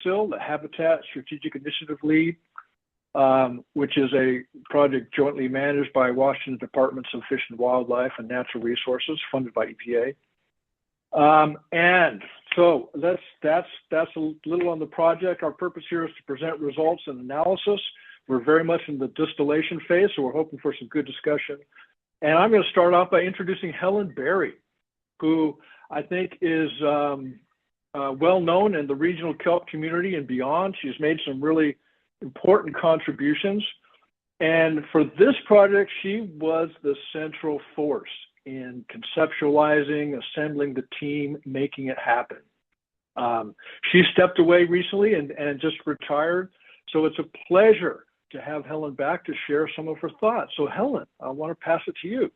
non-HSIL, the Habitat Strategic Initiative Lead, which is a project jointly managed by Washington Departments of Fish and Wildlife and Natural Resources, funded by EPA. And so that's a little on the project. Our purpose here is to present results and analysis. We're very much in the distillation phase, so we're hoping for some good discussion. And I'm going to start off by introducing Helen Berry, who I think is well known in the regional kelp community and beyond. She's made some really important contributions. And for this project, she was the central force in conceptualizing, assembling the team, making it happen. She stepped away recently and just retired. So it's a pleasure to have Helen back to share some of her thoughts. So Helen, I want to pass it to you.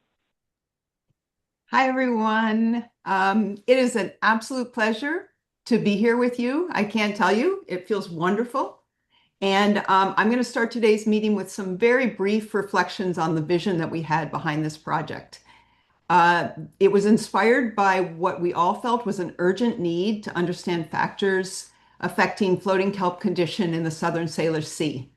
Hi, everyone. It is an absolute pleasure to be here with you. I can't tell you, it feels wonderful. And I'm going to start today's meeting with some very brief reflections on the vision that we had behind this project. It was inspired by what we all felt was an urgent need to understand factors affecting floating kelp condition in the southern Salish Sea.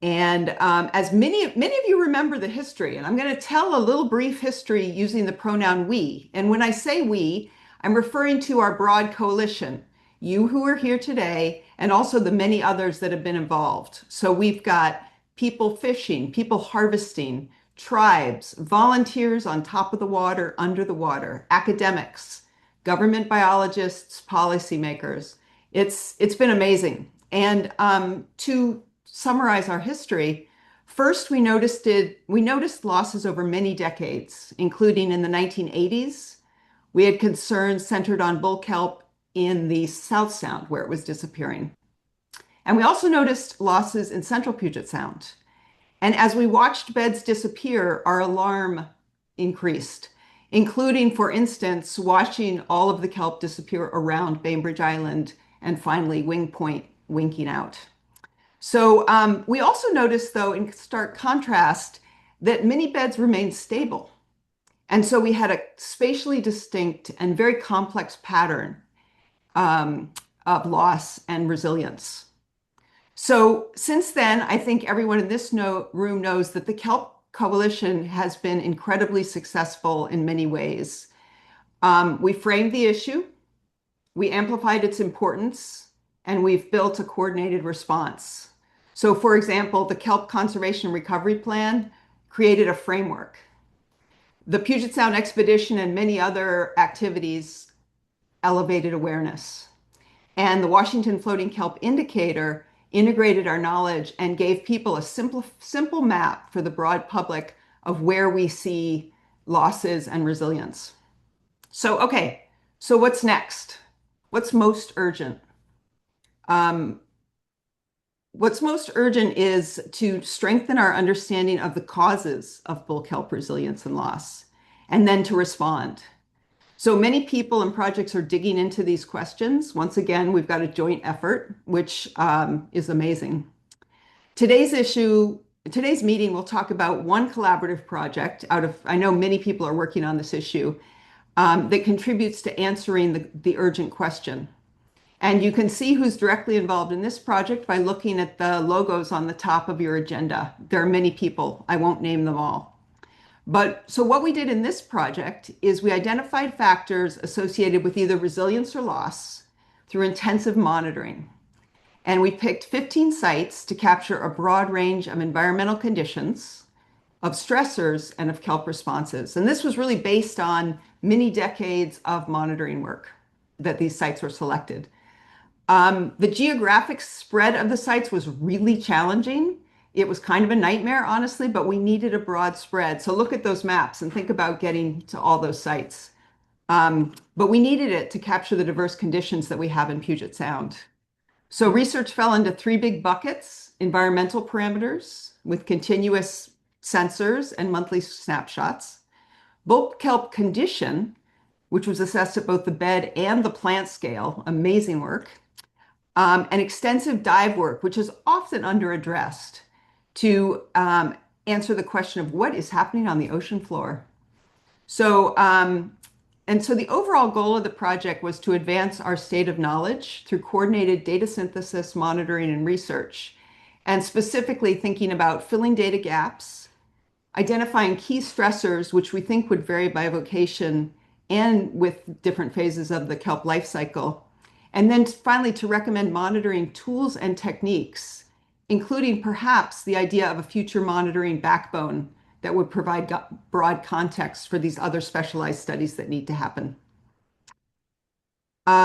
And as many of you remember the history, and I'm going to tell a little brief history using the pronoun we. And when I say we, I'm referring to our broad coalition, you who are here today, and also the many others that have been involved. So we've got people fishing, people harvesting, tribes, volunteers on top of the water, under the water, academics, government biologists, policymakers. It's been amazing. And to summarize our history, first we noticed losses over many decades, including in the 1980s. We had concerns centered on bull kelp in the South Sound, where it was disappearing. And we also noticed losses in central Puget Sound. And as we watched beds disappear, our alarm increased, including, for instance, watching all of the kelp disappear around Bainbridge Island and finally Wing Point winking out. So we also noticed, though, in stark contrast, that many beds remained stable. And so we had a spatially distinct and very complex pattern of loss and resilience. So since then, I think everyone in this room knows that the Kelp Coalition has been incredibly successful in many ways. We framed the issue, we amplified its importance, and we've built a coordinated response. So for example, the Kelp Conservation Recovery Plan created a framework. The Puget Sound Expedition and many other activities elevated awareness. And the Washington Floating Kelp Indicator integrated our knowledge and gave people a simple map for the broad public of where we see losses and resilience. So, okay, so what's next? What's most urgent? What's most urgent is to strengthen our understanding of the causes of bull kelp resilience and loss, and then to respond. So many people and projects are digging into these questions. Once again, we've got a joint effort, which is amazing. Today's meeting, we'll talk about one collaborative project I know many people are working on this issue, that contributes to answering the urgent question. And you can see who's directly involved in this project by looking at the logos on the top of your agenda. There are many people. I won't name them all. But so what we did in this project is we identified factors associated with either resilience or loss through intensive monitoring. And we picked 15 sites to capture a broad range of environmental conditions, of stressors, and of kelp responses. And this was really based on many decades of monitoring work that these sites were selected. The geographic spread of the sites was really challenging. It was kind of a nightmare, honestly, but we needed a broad spread. So look at those maps and think about getting to all those sites. But we needed it to capture the diverse conditions that we have in Puget Sound. So research fell into three big buckets: environmental parameters with continuous sensors and monthly snapshots, bull kelp condition, which was assessed at both the bed and the plant scale, amazing work, and extensive dive work, which is often under-addressed, to answer the question of what is happening on the ocean floor. So, and And so the overall goal of the project was to advance our state of knowledge through coordinated data synthesis, monitoring, and research, and specifically thinking about filling data gaps, identifying key stressors, which we think would vary by vocation and with different phases of the kelp life cycle. And then finally, to recommend monitoring tools and techniques, including perhaps the idea of a future monitoring backbone that would provide broad context for these other specialized studies that need to happen.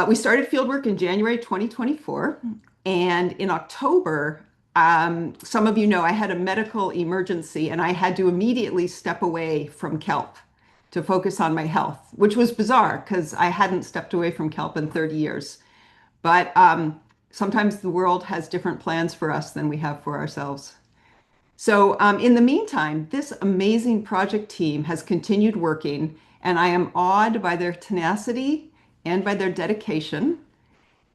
We started fieldwork in January 2024, and in October, some of you know I had a medical emergency and I had to immediately step away from kelp to focus on my health, which was bizarre because I hadn't stepped away from kelp in 30 years. But sometimes the world has different plans for us than we have for ourselves. So, in the meantime, this amazing project team has continued working, and I am awed by their tenacity and by their dedication.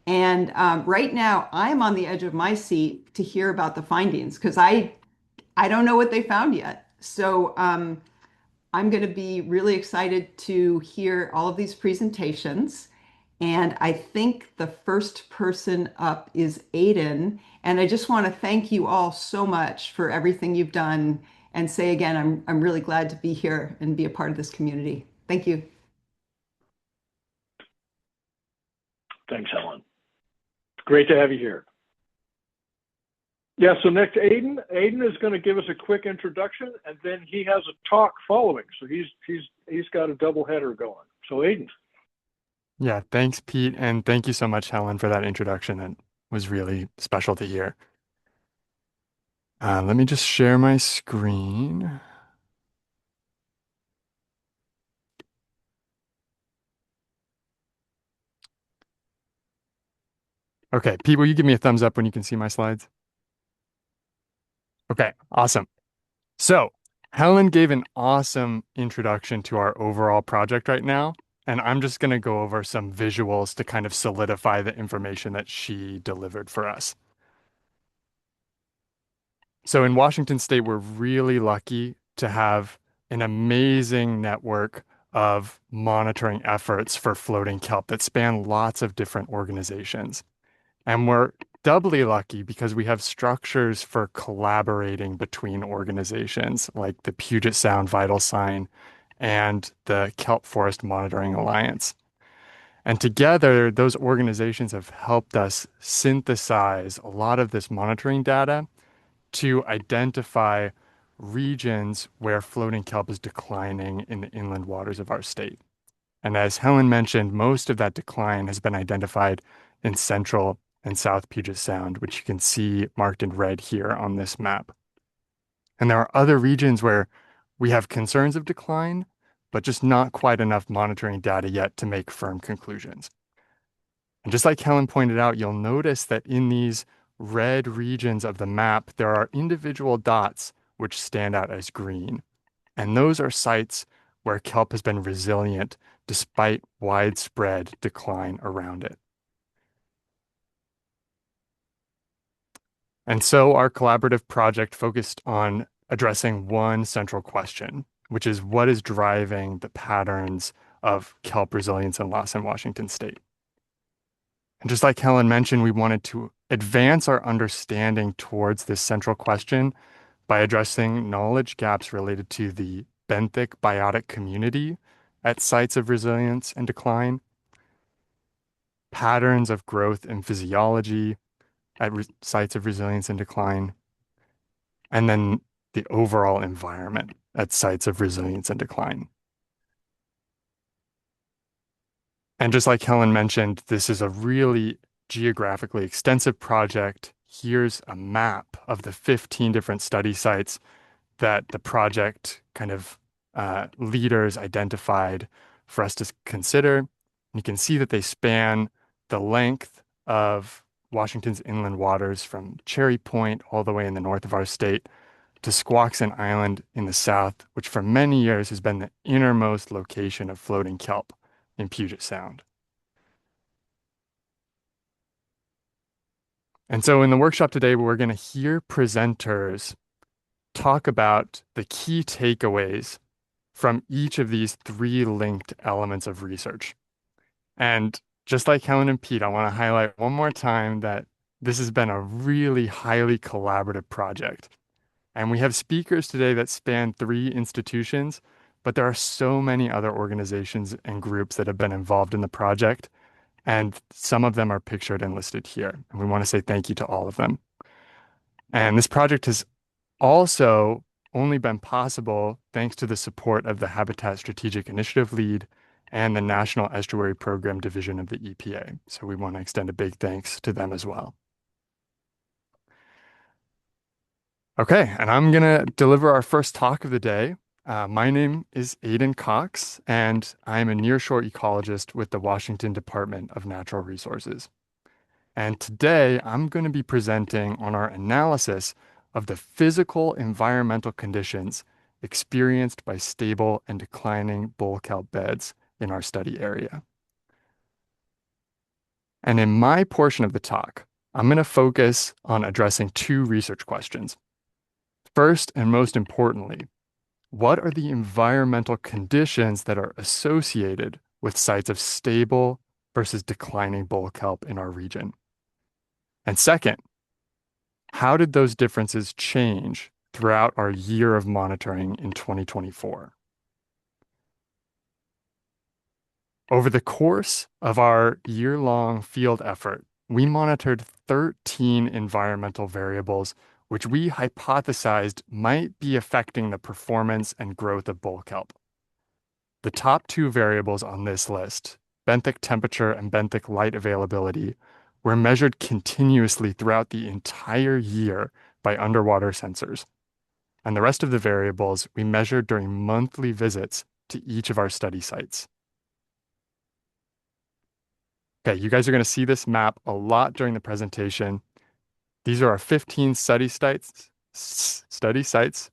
And right now, I'm on the edge of my seat to hear about the findings because I don't know what they found yet. So, I'm going to be really excited to hear all of these presentations. And I think the first person up is Aiden. And I just want to thank you all so much for everything you've done and say again, I'm really glad to be here and be a part of this community. Thank you. Thanks, Helen. Great to have you here. Yeah, so next, Aiden. Aiden is going to give us a quick introduction, and then he has a talk following. So he's got a double header going. So Aiden. Yeah, thanks, Pete, and thank you so much, Helen, for that introduction. That was really special to hear. Let me just share my screen. Okay, Pete, will you give me a thumbs up when you can see my slides? Okay, awesome. So, Helen gave an awesome introduction to our overall project right now, and I'm just going to go over some visuals to kind of solidify the information that she delivered for us. So in Washington State, we're really lucky to have an amazing network of monitoring efforts for floating kelp that span lots of different organizations. And we're doubly lucky because we have structures for collaborating between organizations like the Puget Sound Vital Sign and the Kelp Forest Monitoring Alliance. And together, those organizations have helped us synthesize a lot of this monitoring data to identify regions where floating kelp is declining in the inland waters of our state. And as Helen mentioned, most of that decline has been identified in central and south Puget Sound, which you can see marked in red here on this map. And there are other regions where we have concerns of decline, but just not quite enough monitoring data yet to make firm conclusions. And just like Helen pointed out, you'll notice that in these red regions of the map, there are individual dots which stand out as green. And those are sites where kelp has been resilient despite widespread decline around it. And so our collaborative project focused on addressing one central question, which is what is driving the patterns of kelp resilience and loss in Washington State. And just like Helen mentioned, we wanted to advance our understanding towards this central question by addressing knowledge gaps related to the benthic biotic community at sites of resilience and decline, patterns of growth and physiology at sites of resilience and decline, and then the overall environment at sites of resilience and decline. And just like Helen mentioned, this is a really geographically extensive project. Here's a map of the 15 different study sites that the project kind of leaders identified for us to consider. And you can see that they span the length of Washington's inland waters from Cherry Point all the way in the north of our state to Squaxin Island in the south, which for many years has been the innermost location of floating kelp in Puget Sound. And so in the workshop today, we're going to hear presenters talk about the key takeaways from each of these three linked elements of research. And just like Helen and Pete, I want to highlight one more time that this has been a really highly collaborative project. And we have speakers today that span three institutions, but there are so many other organizations and groups that have been involved in the project, and some of them are pictured and listed here. And we want to say thank you to all of them. And this project has also only been possible thanks to the support of the Habitat Strategic Initiative Lead and the National Estuary Program Division of the EPA. So we want to extend a big thanks to them as well. Okay, and I'm going to deliver our first talk of the day. My name is Aidan Cox, and I'm a nearshore ecologist with the Washington Department of Natural Resources. And today I'm going to be presenting on our analysis of the physical environmental conditions experienced by stable and declining bull kelp beds in our study area. And in my portion of the talk, I'm going to focus on addressing two research questions. First, and most importantly, what are the environmental conditions that are associated with sites of stable versus declining bull kelp in our region? And second, how did those differences change throughout our year of monitoring in 2024? Over the course of our year-long field effort, we monitored 13 environmental variables which we hypothesized might be affecting the performance and growth of bull kelp. The top two variables on this list, benthic temperature and benthic light availability, were measured continuously throughout the entire year by underwater sensors. And the rest of the variables we measured during monthly visits to each of our study sites. Okay, you guys are going to see this map a lot during the presentation. These are our 15 study sites,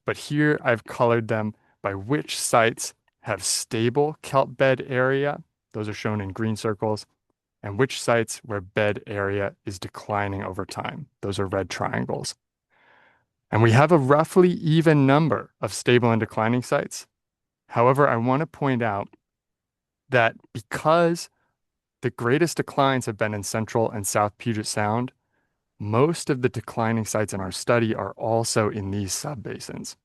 but here I've colored them by which sites have stable kelp bed area. Those are shown in green circles. And which sites where bed area is declining over time. Those are red triangles. And we have a roughly even number of stable and declining sites. However, I want to point out that because the greatest declines have been in Central and South Puget Sound, most of the declining sites in our study are also in these subbasins.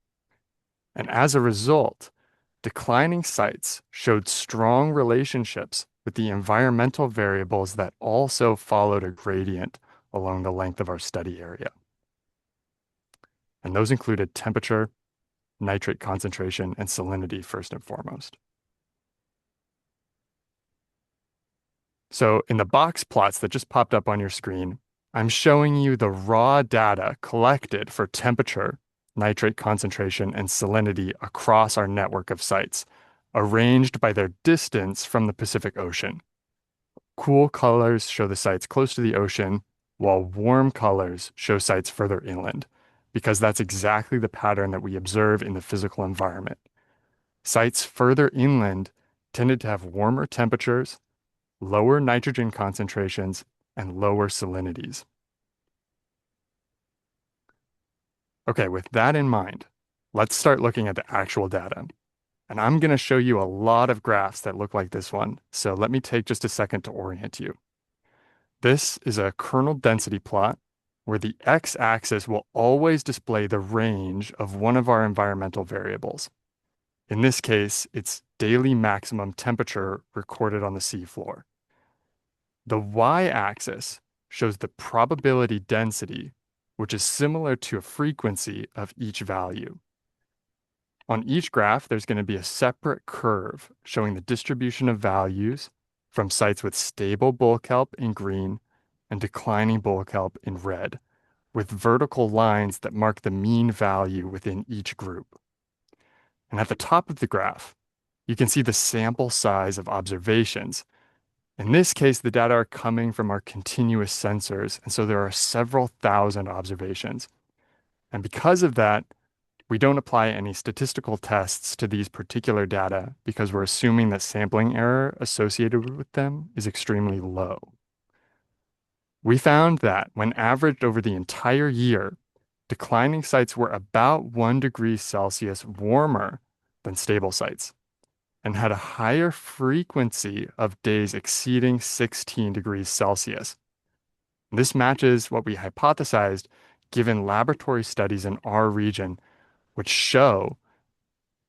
And as a result, declining sites showed strong relationships with the environmental variables that also followed a gradient along the length of our study area. And those included temperature, nitrate concentration, and salinity first and foremost. So in the box plots that just popped up on your screen, I'm showing you the raw data collected for temperature, nitrate concentration, and salinity across our network of sites, arranged by their distance from the Pacific Ocean. Cool colors show the sites close to the ocean, while warm colors show sites further inland, because that's exactly the pattern that we observe in the physical environment. Sites further inland tended to have warmer temperatures, lower nitrogen concentrations, and lower salinities. Okay, with that in mind, let's start looking at the actual data. And I'm going to show you a lot of graphs that look like this one, so let me take just a second to orient you. This is a kernel density plot where the x-axis will always display the range of one of our environmental variables. In this case, it's daily maximum temperature recorded on the seafloor. The y-axis shows the probability density, which is similar to a frequency of each value. On each graph, there's going to be a separate curve showing the distribution of values from sites with stable bull kelp in green and declining bull kelp in red, with vertical lines that mark the mean value within each group. And at the top of the graph, you can see the sample size of observations. In this case, the data are coming from our continuous sensors, and so there are several thousand observations. And because of that, we don't apply any statistical tests to these particular data because we're assuming that sampling error associated with them is extremely low. We found that when averaged over the entire year, declining sites were about 1 degree Celsius warmer than stable sites and had a higher frequency of days exceeding 16 degrees Celsius. This matches what we hypothesized given laboratory studies in our region, which show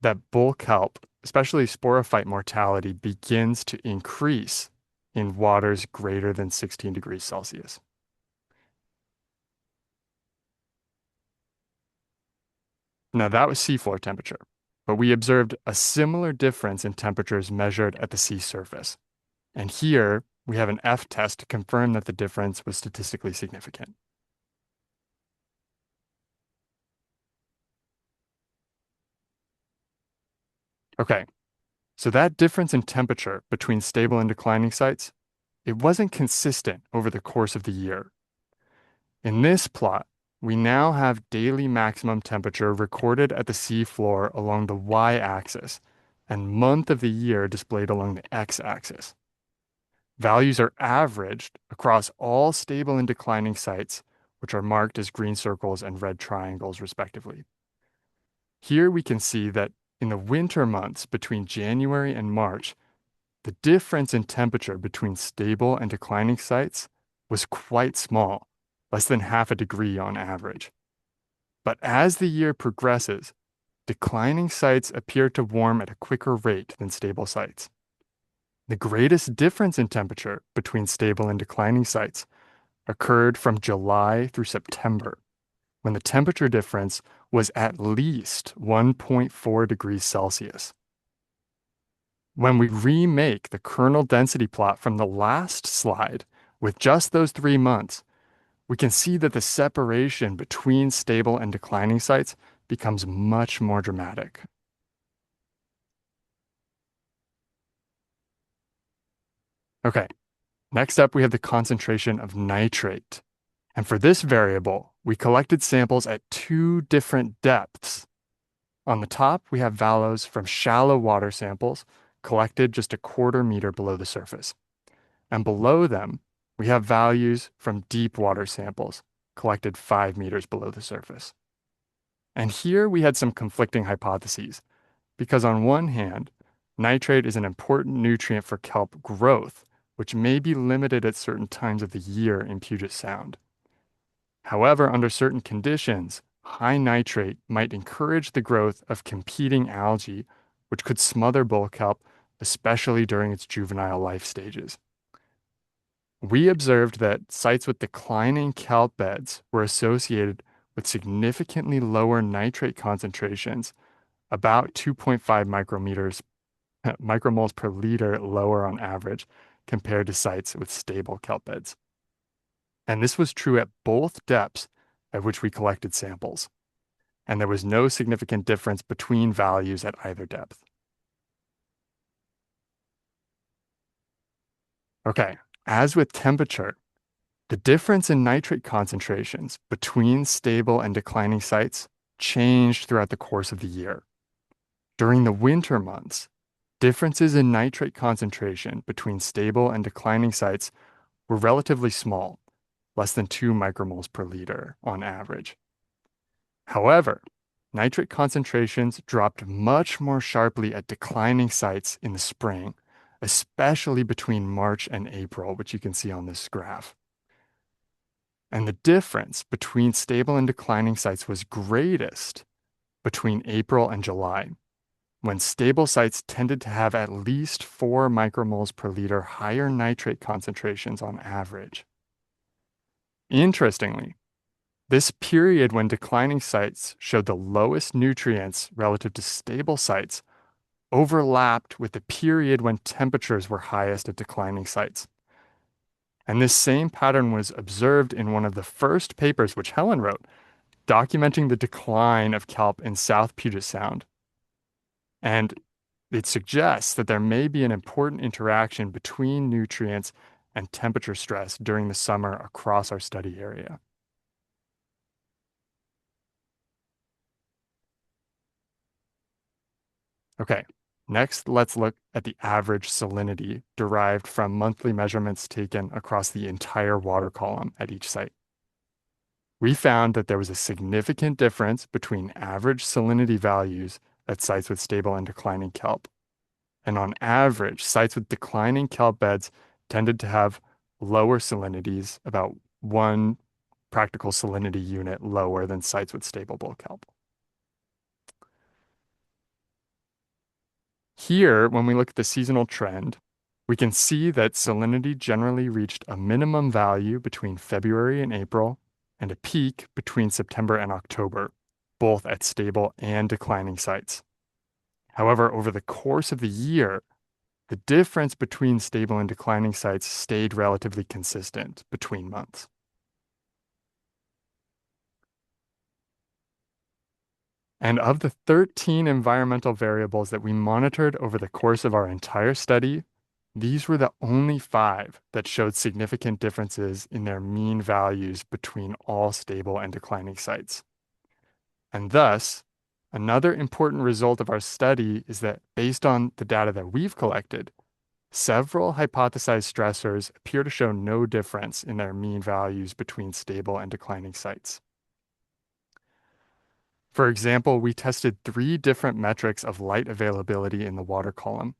that bull kelp, especially sporophyte mortality, begins to increase in waters greater than 16 degrees Celsius. Now, that was seafloor temperature, but we observed a similar difference in temperatures measured at the sea surface. And here, we have an F test to confirm that the difference was statistically significant. Okay, so that difference in temperature between stable and declining sites, it wasn't consistent over the course of the year. In this plot, we now have daily maximum temperature recorded at the sea floor along the y-axis and month of the year displayed along the x-axis. Values are averaged across all stable and declining sites, which are marked as green circles and red triangles, respectively. Here we can see that in the winter months between January and March, the difference in temperature between stable and declining sites was quite small, less than half a degree on average. But as the year progresses, declining sites appear to warm at a quicker rate than stable sites. The greatest difference in temperature between stable and declining sites occurred from July through September, when the temperature difference was at least 1.4 degrees Celsius. When we remake the kernel density plot from the last slide with just those 3 months, we can see that the separation between stable and declining sites becomes much more dramatic. Okay, next up we have the concentration of nitrate. And for this variable, we collected samples at 2 different depths. On the top, we have values from shallow water samples collected just a quarter meter below the surface. And below them, we have values from deep water samples collected 5 meters below the surface. And here we had some conflicting hypotheses, because on one hand, nitrate is an important nutrient for kelp growth, which may be limited at certain times of the year in Puget Sound. However, under certain conditions, high nitrate might encourage the growth of competing algae, which could smother bull kelp, especially during its juvenile life stages. We observed that sites with declining kelp beds were associated with significantly lower nitrate concentrations, about 2.5 micromoles per liter lower on average compared to sites with stable kelp beds. And this was true at both depths at which we collected samples. And there was no significant difference between values at either depth. Okay, as with temperature, the difference in nitrate concentrations between stable and declining sites changed throughout the course of the year. During the winter months, differences in nitrate concentration between stable and declining sites were relatively small, less than 2 micromoles per liter on average. However, nitrate concentrations dropped much more sharply at declining sites in the spring, especially between March and April, which you can see on this graph. And the difference between stable and declining sites was greatest between April and July, when stable sites tended to have at least 4 micromoles per liter higher nitrate concentrations on average. Interestingly, this period when declining sites showed the lowest nutrients relative to stable sites overlapped with the period when temperatures were highest at declining sites. And this same pattern was observed in one of the first papers which Helen wrote, documenting the decline of kelp in South Puget Sound. And it suggests that there may be an important interaction between nutrients and temperature stress during the summer across our study area. Okay, next let's look at the average salinity derived from monthly measurements taken across the entire water column at each site. We found that there was a significant difference between average salinity values at sites with stable and declining kelp. And on average, sites with declining kelp beds tended to have lower salinities, about 1 practical salinity unit lower than sites with stable bull kelp. Here, when we look at the seasonal trend, we can see that salinity generally reached a minimum value between February and April and a peak between September and October, both at stable and declining sites. However, over the course of the year, the difference between stable and declining sites stayed relatively consistent between months. And of the 13 environmental variables that we monitored over the course of our entire study, these were the only 5 that showed significant differences in their mean values between all stable and declining sites. And thus, another important result of our study is that based on the data that we've collected, several hypothesized stressors appear to show no difference in their mean values between stable and declining sites. For example, we tested 3 different metrics of light availability in the water column,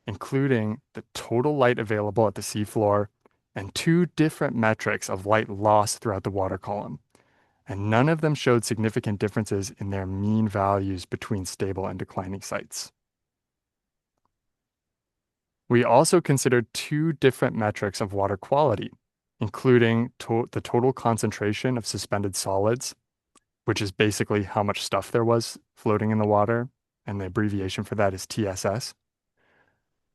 including the total light available at the seafloor and 2 different metrics of light loss throughout the water column. And none of them showed significant differences in their mean values between stable and declining sites. We also considered 2 different metrics of water quality, including the total concentration of suspended solids, which is basically how much stuff there was floating in the water, and the abbreviation for that is TSS.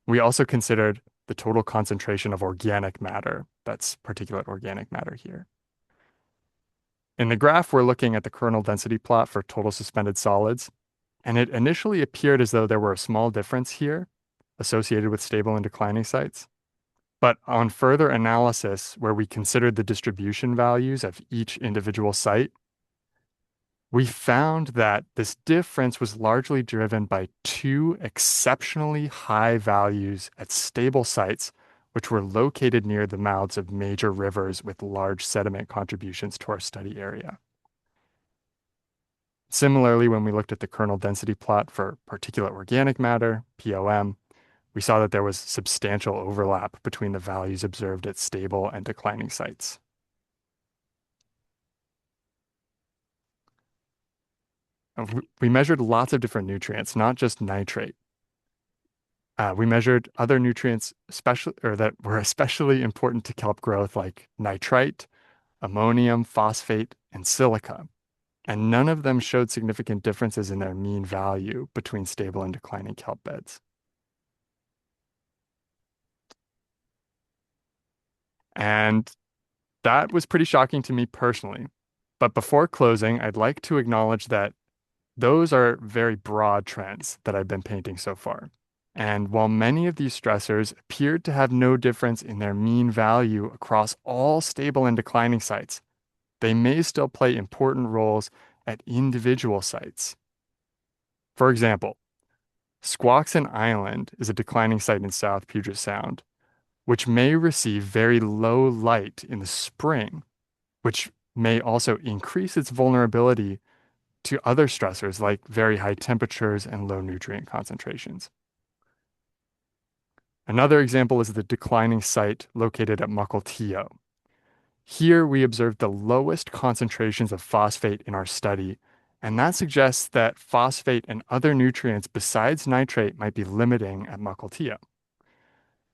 We also considered the total concentration of organic matter, that's particulate organic matter here. In the graph, we're looking at the kernel density plot for total suspended solids, and it initially appeared as though there were a small difference here associated with stable and declining sites. But on further analysis, where we considered the distribution values of each individual site, we found that this difference was largely driven by 2 exceptionally high values at stable sites, which were located near the mouths of major rivers with large sediment contributions to our study area. Similarly, when we looked at the kernel density plot for particulate organic matter, POM, we saw that there was substantial overlap between the values observed at stable and declining sites. We measured lots of different nutrients, not just nitrate. We measured other nutrients that were especially important to kelp growth, like nitrite, ammonium, phosphate, and silica. And none of them showed significant differences in their mean value between stable and declining kelp beds. And that was pretty shocking to me personally. But before closing, I'd like to acknowledge that those are very broad trends that I've been painting so far. And while many of these stressors appeared to have no difference in their mean value across all stable and declining sites, they may still play important roles at individual sites. For example, Squaxin Island is a declining site in South Puget Sound, which may receive very low light in the spring, which may also increase its vulnerability to other stressors like very high temperatures and low nutrient concentrations. Another example is the declining site located at Mukilteo. Here we observed the lowest concentrations of phosphate in our study, and that suggests that phosphate and other nutrients besides nitrate might be limiting at Mukilteo.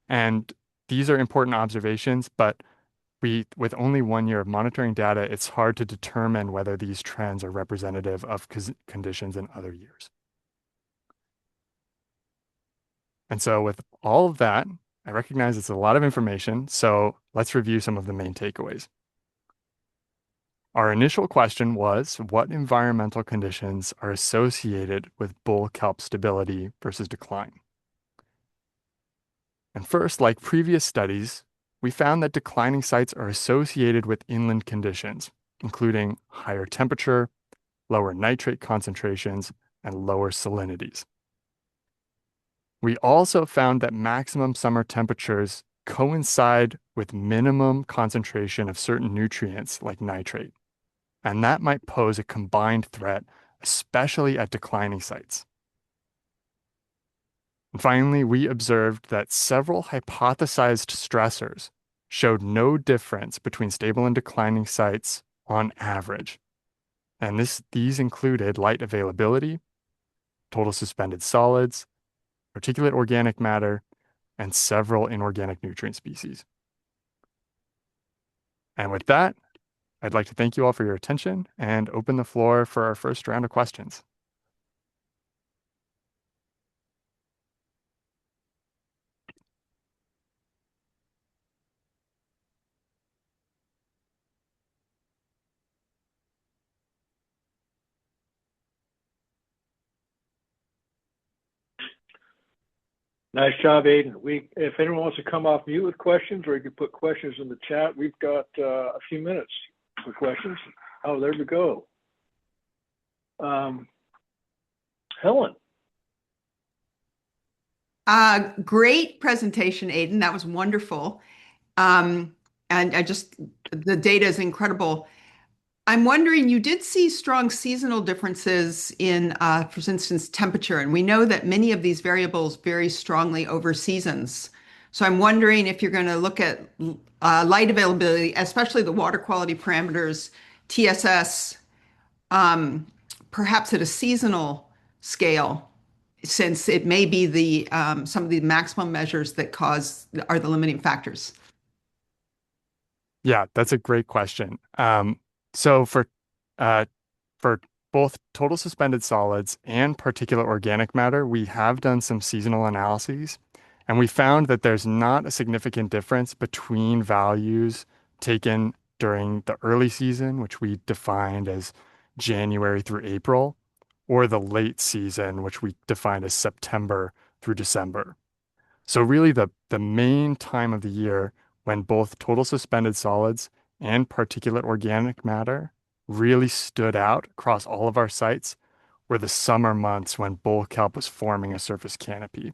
And these are important observations, but with only 1 year of monitoring data, it's hard to determine whether these trends are representative of conditions in other years. And so with all of that, I recognize it's a lot of information, so let's review some of the main takeaways. Our initial question was, what environmental conditions are associated with bull kelp stability versus decline? And first, like previous studies, we found that declining sites are associated with inland conditions, including higher temperature, lower nitrate concentrations, and lower salinities. We also found that maximum summer temperatures coincide with minimum concentration of certain nutrients like nitrate, and that might pose a combined threat, especially at declining sites. And finally, we observed that several hypothesized stressors showed no difference between stable and declining sites on average. And these included light availability, total suspended solids, particulate organic matter, and several inorganic nutrient species. And with that, I'd like to thank you all for your attention and open the floor for our first round of questions. Nice job, Aiden. If anyone wants to come off mute with questions, or you can put questions in the chat, we've got a few minutes for questions. Oh, there we go. Helen. Great presentation, Aiden. That was wonderful. And the data is incredible. I'm wondering, you did see strong seasonal differences in, for instance, temperature, and we know that many of these variables vary strongly over seasons. So I'm wondering if you're going to look at light availability, especially the water quality parameters, TSS, perhaps at a seasonal scale, since it may be some of the maximum measures that are the limiting factors. Yeah, that's a great question. So uh, for both total suspended solids and particulate organic matter, we have done some seasonal analyses, and we found that there's not a significant difference between values taken during the early season, which we defined as January through April, or the late season, which we defined as September through December. So really the main time of the year when both total suspended solids and particulate organic matter really stood out across all of our sites were the summer months when bull kelp was forming a surface canopy.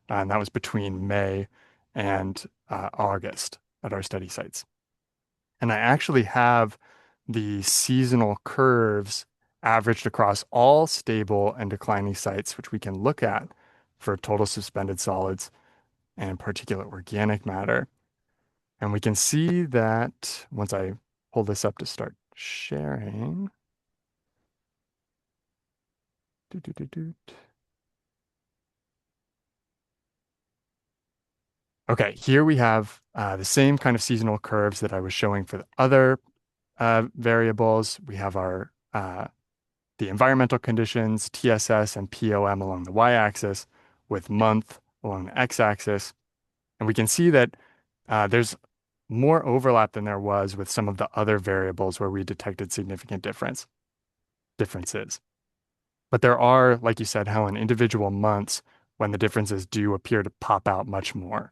And that was between May and August at our study sites. And I actually have the seasonal curves averaged across all stable and declining sites, which we can look at for total suspended solids and particulate organic matter. And we can see that once I pull this up to start sharing. Okay, here we have the same kind of seasonal curves that I was showing for the other variables. We have our the environmental conditions, TSS and POM along the y-axis, with month along the x-axis. And we can see that there's more overlap than there was with some of the other variables where we detected significant differences. But there are, like you said, Helen, individual months when the differences do appear to pop out much more.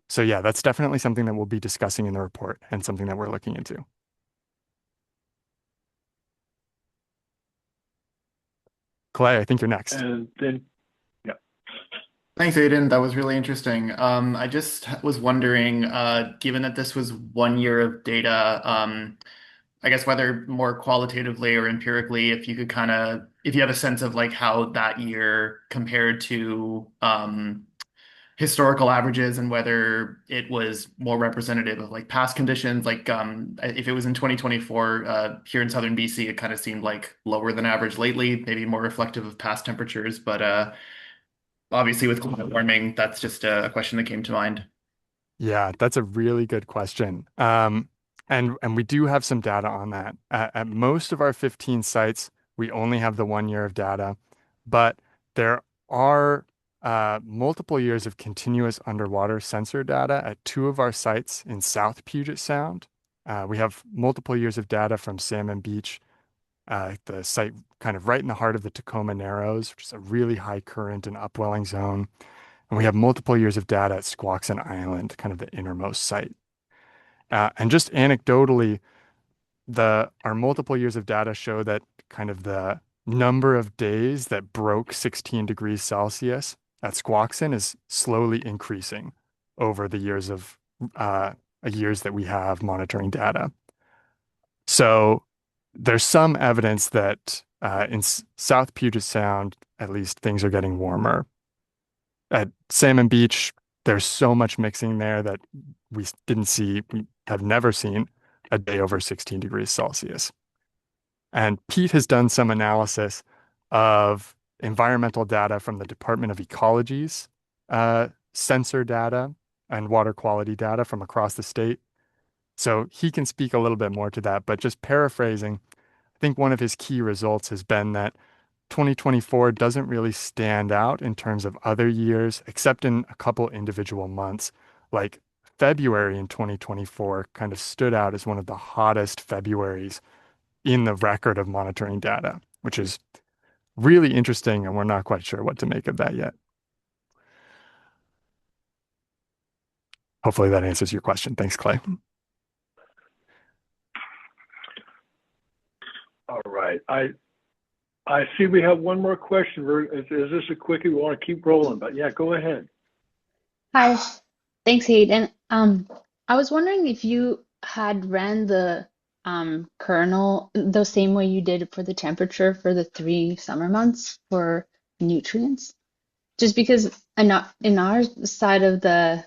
So yeah, that's definitely something that we'll be discussing in the report and something that we're looking into. Clay, I think you're next. And then, yeah. Thanks, Aiden. That was really interesting. I just was wondering, given that this was 1 year of data, I guess whether more qualitatively or empirically, if you could if you have a sense of like how that year compared to historical averages and whether it was more representative of like past conditions, like if it was in 2024 here in southern BC, it kind of seemed like lower than average lately, maybe more reflective of past temperatures, but obviously with global warming, that's just a question that came to mind. Yeah, that's a really good question. And we do have some data on that. At most of our 15 sites, we only have the 1 year of data, but there are multiple years of continuous underwater sensor data at two of our sites in South Puget Sound. We have multiple years of data from Salmon Beach, the site kind of right in the heart of the Tacoma Narrows, which is a really high current and upwelling zone. And we have multiple years of data at Squaxin Island, kind of the innermost site. And just anecdotally, our multiple years of data show that kind of the number of days that broke 16 degrees Celsius at Squaxin is slowly increasing over the years that we have monitoring data. So there's some evidence that in South Puget Sound, at least, things are getting warmer. At Salmon Beach, there's so much mixing there that we have never seen a day over 16 degrees Celsius. And Pete has done some analysis of environmental data from the Department of Ecology's sensor data and water quality data from across the state. So he can speak a little bit more to that, but just paraphrasing, I think one of his key results has been that 2024 doesn't really stand out in terms of other years, except in a couple individual months. Like February in 2024 kind of stood out as one of the hottest Februaries in the record of monitoring data, which is really interesting, and we're not quite sure what to make of that yet. Hopefully that answers your question. Thanks, Clay. All right. I see we have one more question. Is this a quickie? We want to keep rolling, but yeah, go ahead. Hi, thanks, Hayden. I was wondering if you had ran the kernel the same way you did for the temperature for the 3 summer months for nutrients. Just because in our side of the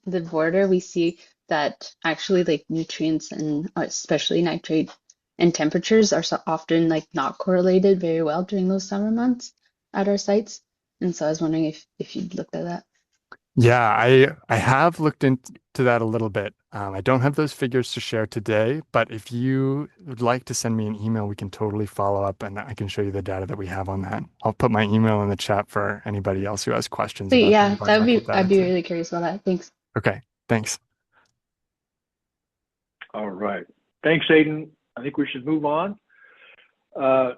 the border, we see that actually like nutrients and especially nitrate and temperatures are so often like not correlated very well during those summer months at our sites. And so I was wondering if you'd looked at that. Yeah, I have looked into that a little bit. I don't have those figures to share today, but if you would like to send me an email, we can totally follow up and I can show you the data that we have on that. I'll put my email in the chat for anybody else who has questions But about the yeah, environmental data I'd be too. really curious about that. Thanks. Okay, thanks. All right. Thanks, Aiden. I think we should move on.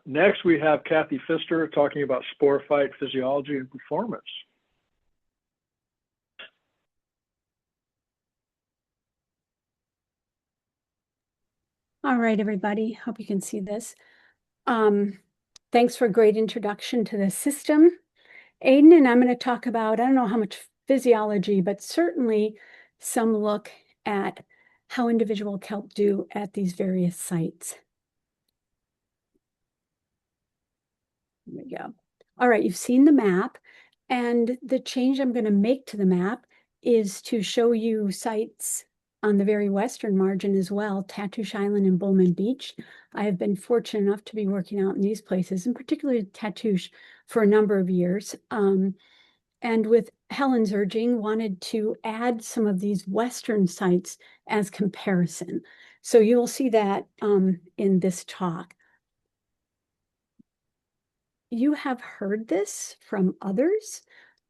Next, we have Kathy Pfister talking about sporophyte physiology and performance. All right, everybody. Hope you can see this. Thanks for a great introduction to the system. Aiden and I'm going to talk about, I don't know how much physiology, but certainly some look at how individual kelp do at these various sites. There we go. All right, you've seen the map, and the change I'm going to make to the map is to show you sites on the very western margin as well, Tatoosh Island and Bullman Beach. I have been fortunate enough to be working out in these places, and particularly Tatoosh, for a number of years. And with Helen's urging, wanted to add some of these western sites as comparison. So you'll see that in this talk. You have heard this from others,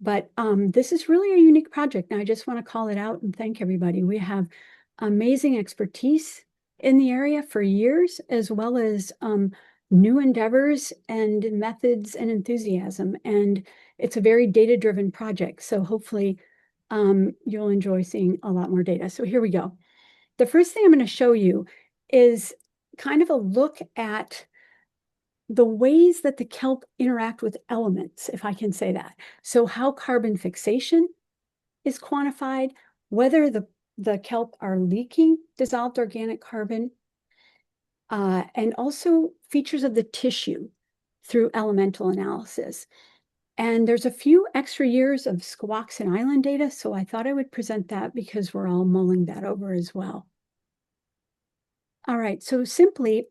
but this is really a unique project. And I just want to call it out and thank everybody. We have amazing expertise in the area for years, as well as new endeavors and methods and enthusiasm. And it's a very data-driven project. So hopefully you'll enjoy seeing a lot more data. So here we go. The first thing I'm going to show you is kind of a look at the ways that the kelp interact with elements, if I can say that. So how carbon fixation is quantified, whether the kelp are leaking dissolved organic carbon, and also features of the tissue through elemental analysis. And there's a few extra years of Squaxin Island data, so I thought I would present that because we're all mulling that over as well. All right, so simply,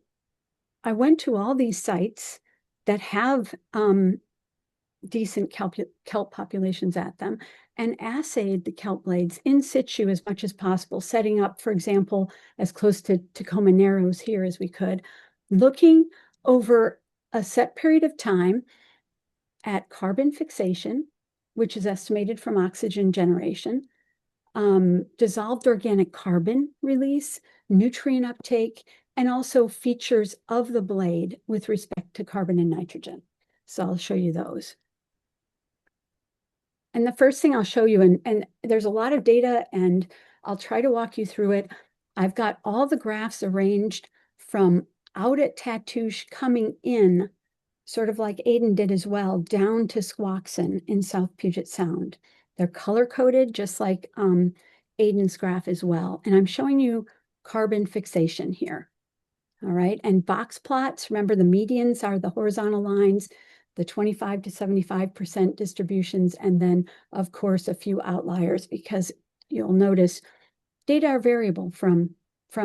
I went to all these sites that have decent kelp populations at them and assayed the kelp blades in situ as much as possible, setting up, for example, as close to Tacoma Narrows here as we could, looking over a set period of time at carbon fixation, which is estimated from oxygen generation, dissolved organic carbon release, nutrient uptake, and also features of the blade with respect to carbon and nitrogen. So I'll show you those. And the first thing I'll show you, and there's a lot of data, and I'll try to walk you through it. I've got all the graphs arranged from out at Tatoosh coming in, sort of like Aiden did as well, down to Squaxin in South Puget Sound. They're color-coded, just like Aiden's graph as well. And I'm showing you carbon fixation here. All right, and box plots, remember the medians are the horizontal lines, the 25 to 75% distributions, and then, of course, a few outliers, because you'll notice data are variable from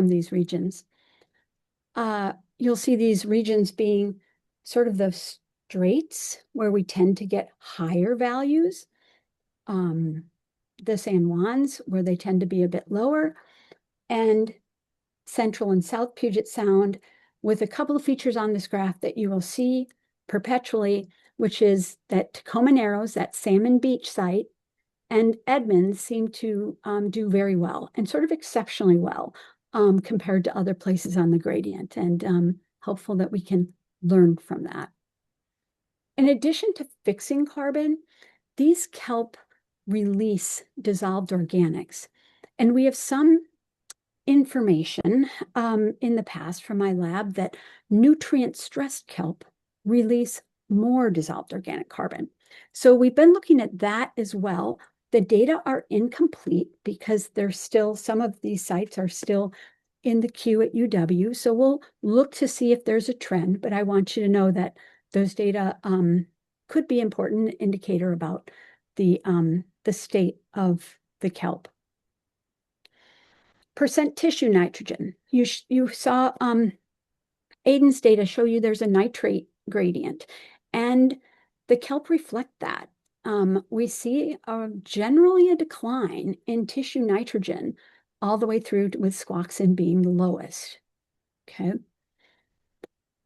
these regions. You'll see these regions being sort of the straits where we tend to get higher values. The San Juans, where they tend to be a bit lower, and Central and South Puget Sound, with a couple of features on this graph that you will see perpetually, which is that Tacoma Narrows, that Salmon Beach site, and Edmonds seem to do very well, and sort of exceptionally well compared to other places on the gradient, and hopeful that we can learn from that. In addition to fixing carbon, these kelp release dissolved organics. And we have some information in the past from my lab that nutrient-stressed kelp release more dissolved organic carbon. So we've been looking at that as well. The data are incomplete because there's still, some of these sites are still in the queue at UW. So we'll look to see if there's a trend, but I want you to know that those data could be an important indicator about the state of the kelp. Percent tissue nitrogen. You saw Aiden's data show you there's a nitrate gradient, and the kelp reflect that. We see generally a decline in tissue nitrogen all the way through with squoxin being the lowest. Okay.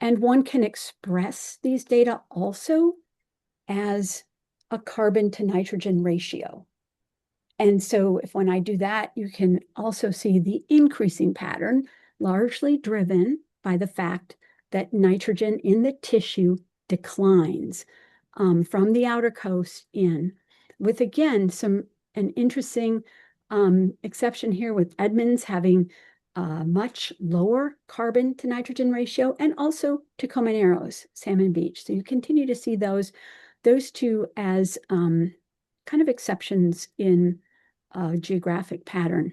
And one can express these data also as a carbon to nitrogen ratio. And so when I do that, you can also see the increasing pattern, largely driven by the fact that nitrogen in the tissue declines from the outer coast in, with again an interesting exception here with Edmonds having a much lower carbon to nitrogen ratio, and also Tacoma Narrows, Salmon Beach. So you continue to see those two as kind of exceptions in geographic pattern.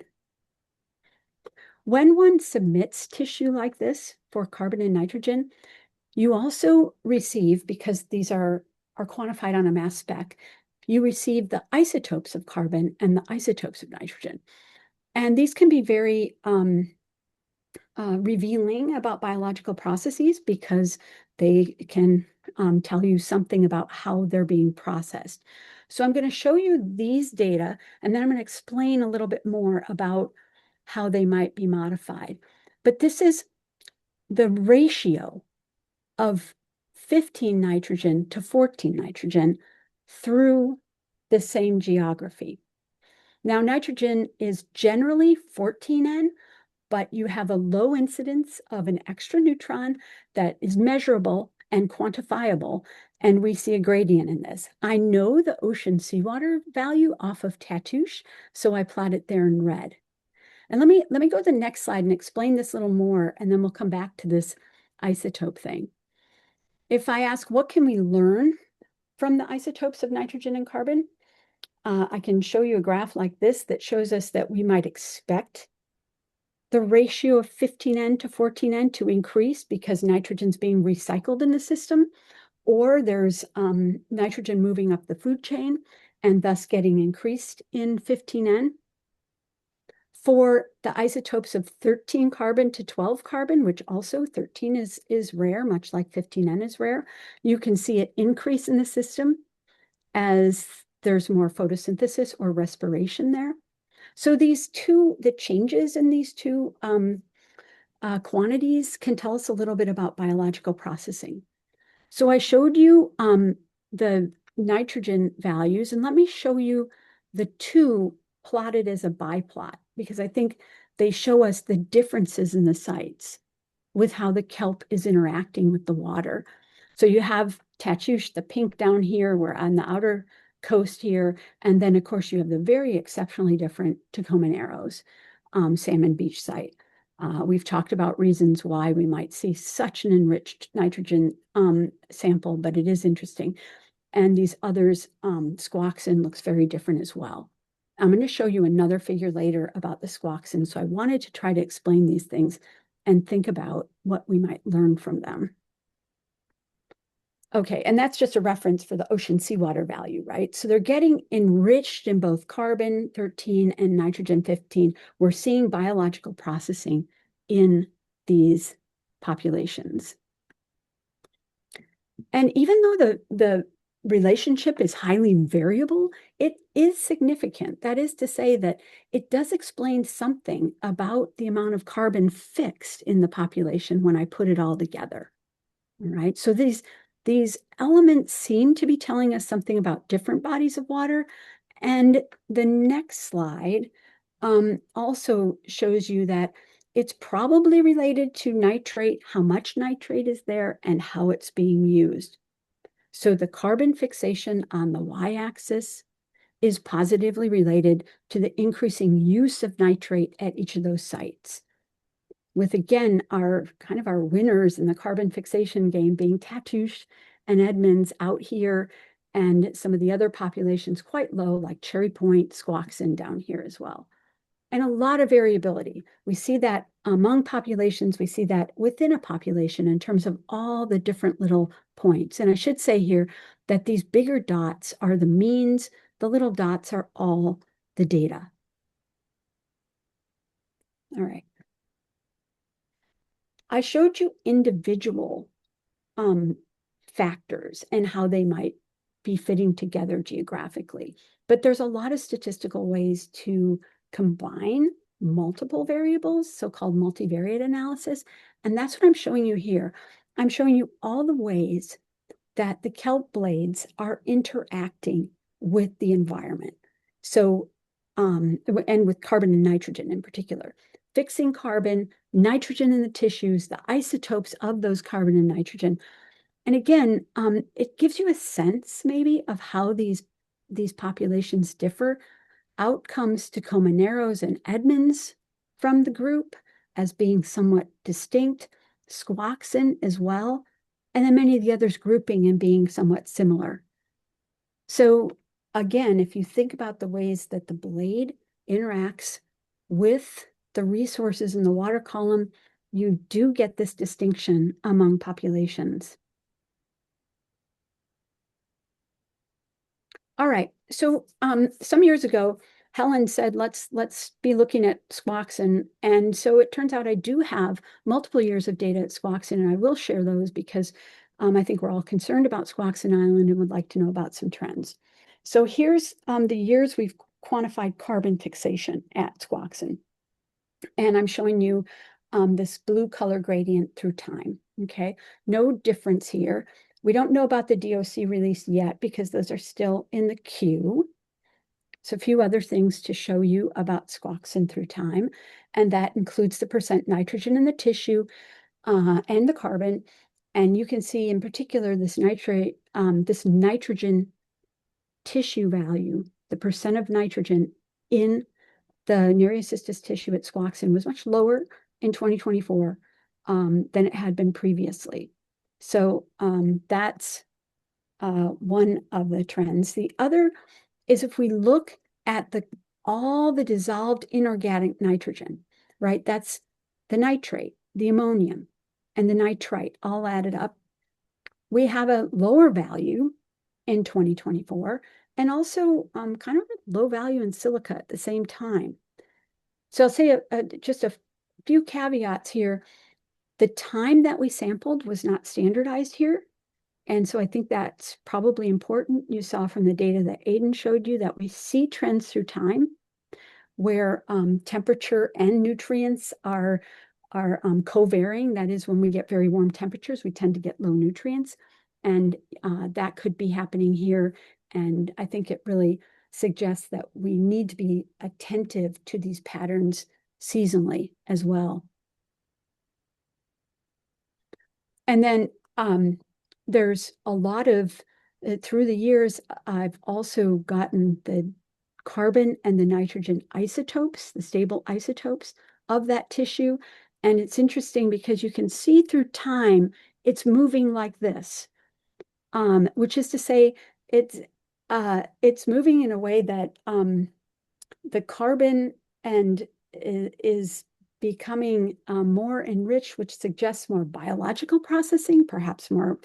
When one submits tissue like this for carbon and nitrogen, you also receive, because these are quantified on a mass spec, you receive the isotopes of carbon and the isotopes of nitrogen. And these can be very revealing about biological processes, because they can tell you something about how they're being processed. So I'm going to show you these data, and then I'm going to explain a little bit more about how they might be modified. But this is the ratio of 15 nitrogen to 14 nitrogen through the same geography. Now, nitrogen is generally 14N, but you have a low incidence of an extra neutron that is measurable and quantifiable, and we see a gradient in this. I know the ocean seawater value off of Tatoosh, so I plot it there in red. And let me go to the next slide and explain this a little more, and then we'll come back to this isotope thing. If I ask, what can we learn from the isotopes of nitrogen and carbon? I can show you a graph like this that shows us that we might expect the ratio of 15N to 14N to increase because nitrogen's being recycled in the system, or there's nitrogen moving up the food chain and thus getting increased in 15N. For the isotopes of 13 carbon to 12 carbon, which also 13 is rare, much like 15N is rare, you can see it increase in the system as there's more photosynthesis or respiration there. So the changes in these two quantities can tell us a little bit about biological processing. So I showed you the nitrogen values, and let me show you the two plotted as a biplot, because I think they show us the differences in the sites with how the kelp is interacting with the water. So you have Tatoosh, the pink down here, we're on the outer coast here, and then of course you have the very exceptionally different Tacoma Narrows Salmon Beach site. We've talked about reasons why we might see such an enriched nitrogen sample, but it is interesting. And these others, squoxin looks very different as well. I'm going to show you another figure later about the squoxin, so I wanted to try to explain these things and think about what we might learn from them. Okay, and that's just a reference for the ocean seawater value, right? So they're getting enriched in both carbon-13 and nitrogen-15. We're seeing biological processing in these populations. And even though the relationship is highly variable, it is significant. That is to say that it does explain something about the amount of carbon fixed in the population when I put it all together. All right, so these elements seem to be telling us something about different bodies of water. And the next slide also shows you that it's probably related to nitrate, how much nitrate is there, and how it's being used. So the carbon fixation on the y-axis is positively related to the increasing use of nitrate at each of those sites. With, again, our winners in the carbon fixation game being Tatoosh and Edmonds out here, and some of the other populations quite low, like Cherry Point, Squaxin down here as well. And a lot of variability. We see that among populations, we see that within a population in terms of all the different little points. And I should say here that these bigger dots are the means, the little dots are all the data. All right. I showed you individual factors and how they might be fitting together geographically. But there's a lot of statistical ways to combine multiple variables, so-called multivariate analysis. And that's what I'm showing you here. I'm showing you all the ways that the kelp blades are interacting with the environment. So, and with carbon and nitrogen in particular. Fixing carbon, nitrogen in the tissues, the isotopes of those carbon and nitrogen. And again, it gives you a sense maybe of how these populations differ. Out comes Tacoma Narrows and Edmonds from the group as being somewhat distinct, Squaxin as well, and then many of the others grouping and being somewhat similar. So again, if you think about the ways that the blade interacts with the resources in the water column, you do get this distinction among populations. All right, so some years ago, Helen said, let's be looking at Squaxin. And so it turns out I do have multiple years of data at Squaxin, and I will share those because I think we're all concerned about Squaxin Island and would like to know about some trends. So here's the years we've quantified carbon fixation at Squaxin. And I'm showing you this blue color gradient through time, okay? No difference here. We don't know about the DOC release yet because those are still in the queue. So a few other things to show you about Squaxin through time, and that includes the percent nitrogen in the tissue and the carbon. And you can see in particular this nitrogen tissue value, the percent of nitrogen in the Nereocystis tissue at Squaxin was much lower in 2024 than it had been previously. So that's one of the trends. The other is if we look at all the dissolved inorganic nitrogen, right? That's the nitrate, the ammonium, and the nitrite all added up. We have a lower value in 2024 and also kind of a low value in silica at the same time. So I'll say just a few caveats here. The time that we sampled was not standardized here. And so I think that's probably important. You saw from the data that Aidan showed you that we see trends through time where temperature and nutrients are co-varying. That is, when we get very warm temperatures, we tend to get low nutrients. And that could be happening here. And I think it really suggests that we need to be attentive to these patterns seasonally as well. And then there's a lot of, through the years, I've also gotten the carbon and the nitrogen isotopes, the stable isotopes of that tissue. And it's interesting because you can see through time, it's moving like this, which is to say it's moving in a way that the carbon is becoming more enriched, which suggests more biological processing, perhaps more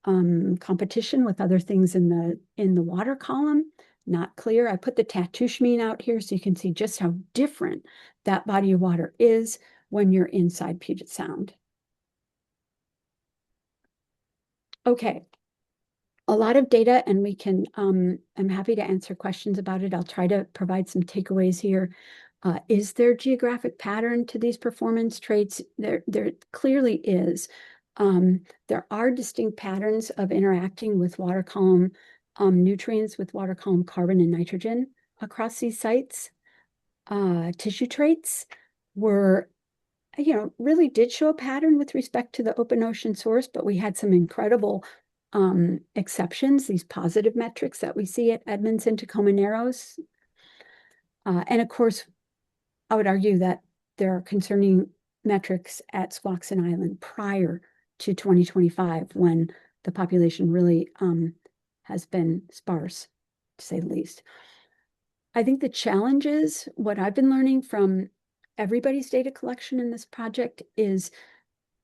competition with other things in the water column. Not clear. I put the Tatushmine out here so you can see just how different that body of water is when you're inside Puget Sound. Okay, a lot of data, and we can, I'm happy to answer questions about it. I'll try to provide some takeaways here. Is there geographic pattern to these performance traits? There clearly is. There are distinct patterns of interacting with water column nutrients, with water column carbon and nitrogen across these sites. Tissue traits were, really did show a pattern with respect to the open ocean source, but we had some incredible exceptions, these positive metrics that we see at Edmondson, Tacoma Narrows. And of course, I would argue that there are concerning metrics at Squaxin Island prior to 2025, when the population really has been sparse, to say the least. I think the challenge is, what I've been learning from everybody's data collection in this project is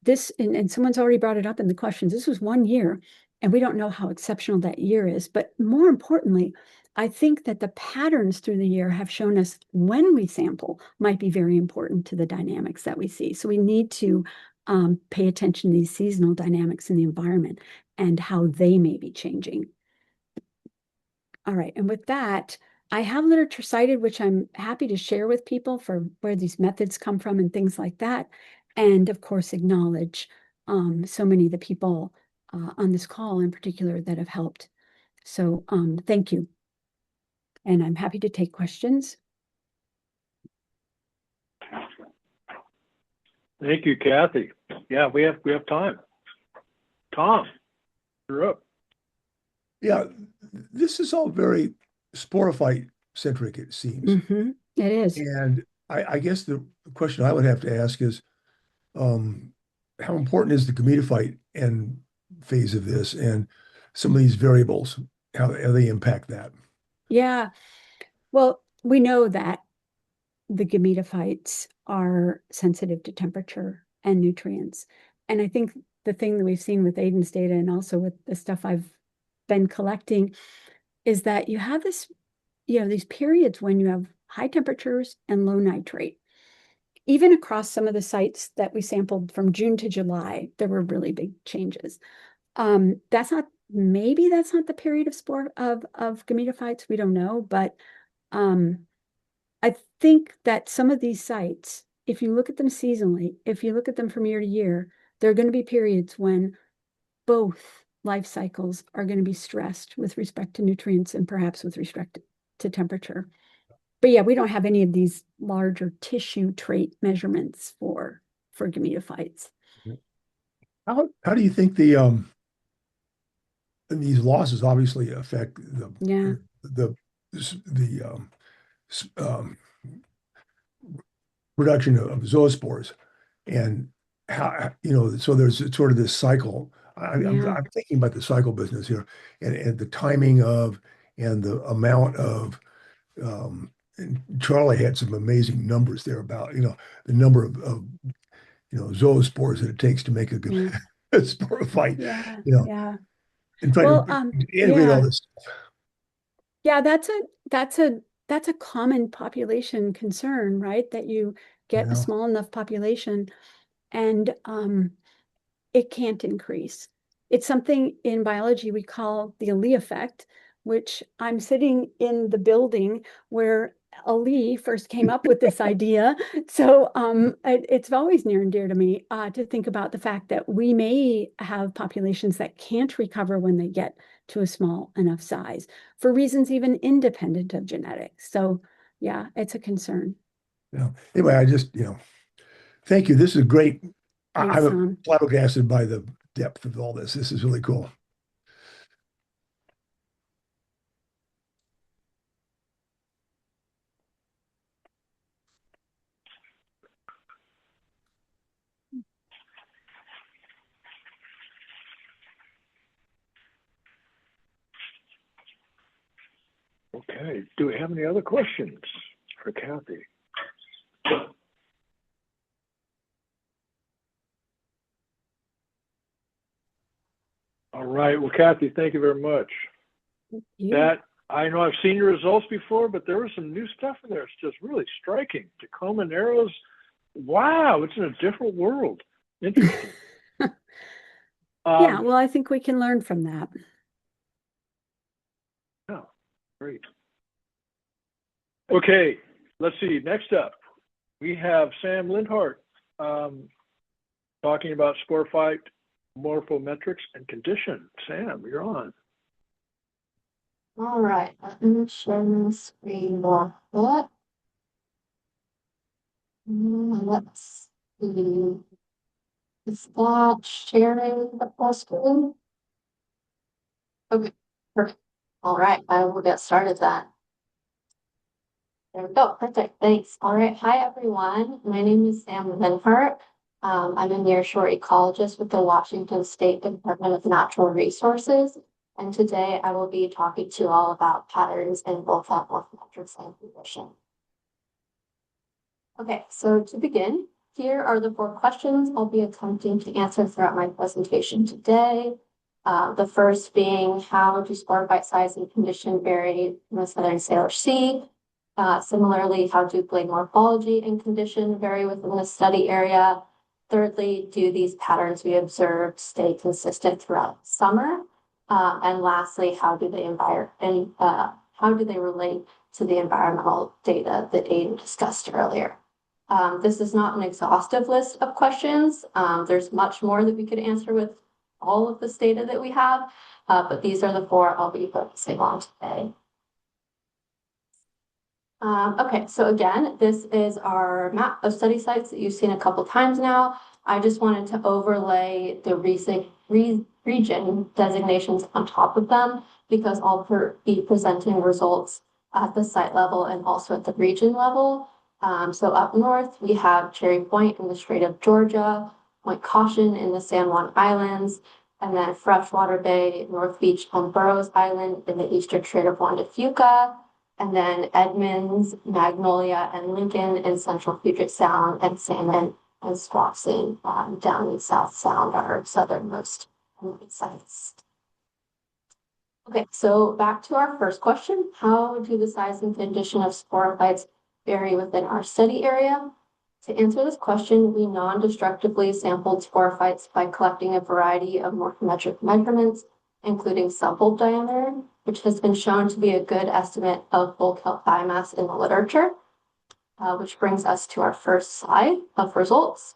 this, and someone's already brought it up in the questions, this was 1 year, and we don't know how exceptional that year is. But more importantly, I think that the patterns through the year have shown us when we sample might be very important to the dynamics that we see. So we need to pay attention to these seasonal dynamics in the environment and how they may be changing. All right, and with that, I have literature cited, which I'm happy to share with people for where these methods come from and things like that. And of course, acknowledge so many of the people on this call in particular that have helped. So thank you. And I'm happy to take questions. Thank you, Kathy. Yeah, we have time. Tom, you're up. Yeah, this is all very sporophyte centric, it seems. Mm-hmm. It is. And I guess the question I would have to ask is, how important is the gametophyte end phase of this, and some of these variables, how they impact that? Yeah. Well, we know that the gametophytes are sensitive to temperature and nutrients. And I think the thing that we've seen with Aiden's data, and also with the stuff I've been collecting, is that you have this, these periods when you have high temperatures and low nitrate. Even across some of the sites that we sampled from June to July, there were really big changes. Maybe that's not the period of gametophytes. We don't know, but I think that some of these sites, if you look at them seasonally, if you look at them from year to year, there are going to be periods when both life cycles are going to be stressed with respect to nutrients and perhaps with respect to temperature. But yeah, we don't have any of these larger tissue trait measurements for gametophytes. How do you think these losses obviously affect the production of zoospores, and how, so there's sort of this cycle. I'm thinking about the cycle business here, and the timing of, and the amount of, and Charlie had some amazing numbers there about, the number of zoospores that it takes to make a good sporophyte, and trying to integrate all this stuff. Yeah, that's a common population concern, right? That you get a small enough population and it can't increase. It's something in biology we call the Ali effect, which I'm sitting in the building where Ali first came up with this idea. So it's always near and dear to me to think about the fact that we may have populations that can't recover when they get to a small enough size for reasons even independent of genetics. So yeah, it's a concern. Yeah. Anyway, I just, thank you. This is great. Thanks, I'm flabbergasted by the depth of all this. This is really cool. Okay. Do we have any other questions for Kathy? All right. Well, Kathy, thank you very much. You. I know I've seen your results before, but there was some new stuff in there. It's just really striking. Tacoma Narrows. Wow, it's in a different world. Interesting. Yeah, well, I think we can learn from that. Yeah, great. Okay, let's see. Next up, we have Sam Lindhart talking about sporophyte morphometrics and condition. Sam, you're on. All right, let me share my screen real quick. Let's see. Is that sharing the full screen? Okay, perfect. All right, I will get started then. There we go. Perfect. Thanks. All right. Hi, everyone. My name is Sam Lindhart. I'm a nearshore ecologist with the Washington State Department of Natural Resources. And today I will be talking to you all about patterns in both morphometrics and condition. Okay, so to begin, here are the 4 questions I'll be attempting to answer throughout my presentation today. The first being, how do sporophyte size and condition vary in the southern Salish Sea? Similarly, how do blade morphology and condition vary within the study area? Thirdly, do these patterns we observed stay consistent throughout summer? And lastly, how do they relate to the environmental data that Aiden discussed earlier? This is not an exhaustive list of questions. There's much more that we could answer with all of this data that we have, but these are the 4 I'll be focusing on today. Okay, so again, this is our map of study sites that you've seen a couple times now. I just wanted to overlay the region designations on top of them because I'll be presenting results at the site level and also at the region level. So up north, we have Cherry Point in the Strait of Georgia, Point Caution in the San Juan Islands, and then Freshwater Bay, North Beach, and Burroughs Island in the eastern Strait of Juan de Fuca, and then Edmonds, Magnolia, and Lincoln in central Puget Sound, and Salmon and Squaxin down in South Sound, our southernmost sites. Okay, so back to our first question. How do the size and condition of sporophytes vary within our study area? To answer this question, we non-destructively sampled sporophytes by collecting a variety of morphometric measurements, including subbulb diameter, which has been shown to be a good estimate of bulk kelp biomass in the literature, which brings us to our first slide of results.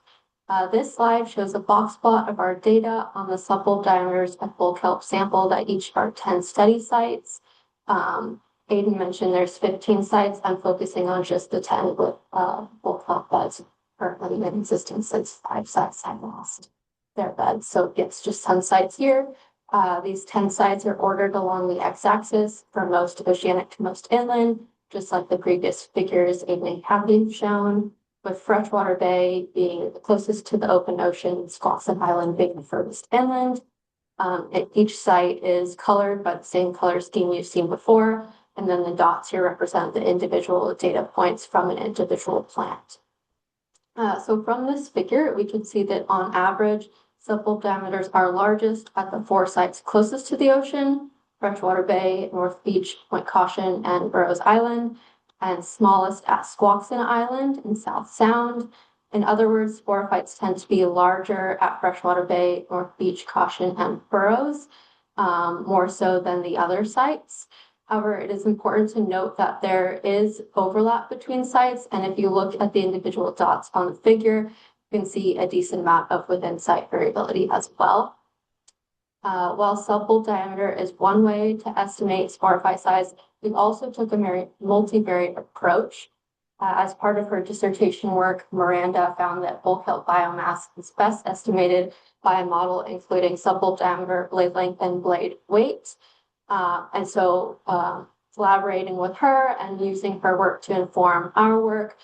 This slide shows a box plot of our data on the subbulb diameters of bulk kelp sampled at each of our 10 study sites. Aiden mentioned there's 15 sites. I'm focusing on just the 10 with bulk kelp beds currently in existence since 5 sites have lost their beds. So it's just 10 sites here. These 10 sites are ordered along the x-axis from most oceanic to most inland, just like the previous figures Aiden and Kathy have shown, with Freshwater Bay being the closest to the open ocean, Squaxin Island being the furthest inland. Each site is colored by the same color scheme you've seen before, and then the dots here represent the individual data points from an individual plant. So from this figure, we can see that on average, subbulb diameters are largest at the 4 sites closest to the ocean, Freshwater Bay, North Beach, Point Caution, and Burroughs Island, and smallest at Squaxin Island in South Sound. In other words, sporophytes tend to be larger at Freshwater Bay, North Beach, Caution, and Burroughs, more so than the other sites. However, it is important to note that there is overlap between sites, and if you look at the individual dots on the figure, you can see a decent amount of within-site variability as well. While subbulb diameter is one way to estimate sporophyte size, we also took a multivariate approach. As part of her dissertation work, Miranda found that bulk kelp biomass is best estimated by a model including subbulb diameter, blade length, and blade weight. And so collaborating with her and using her work to inform our work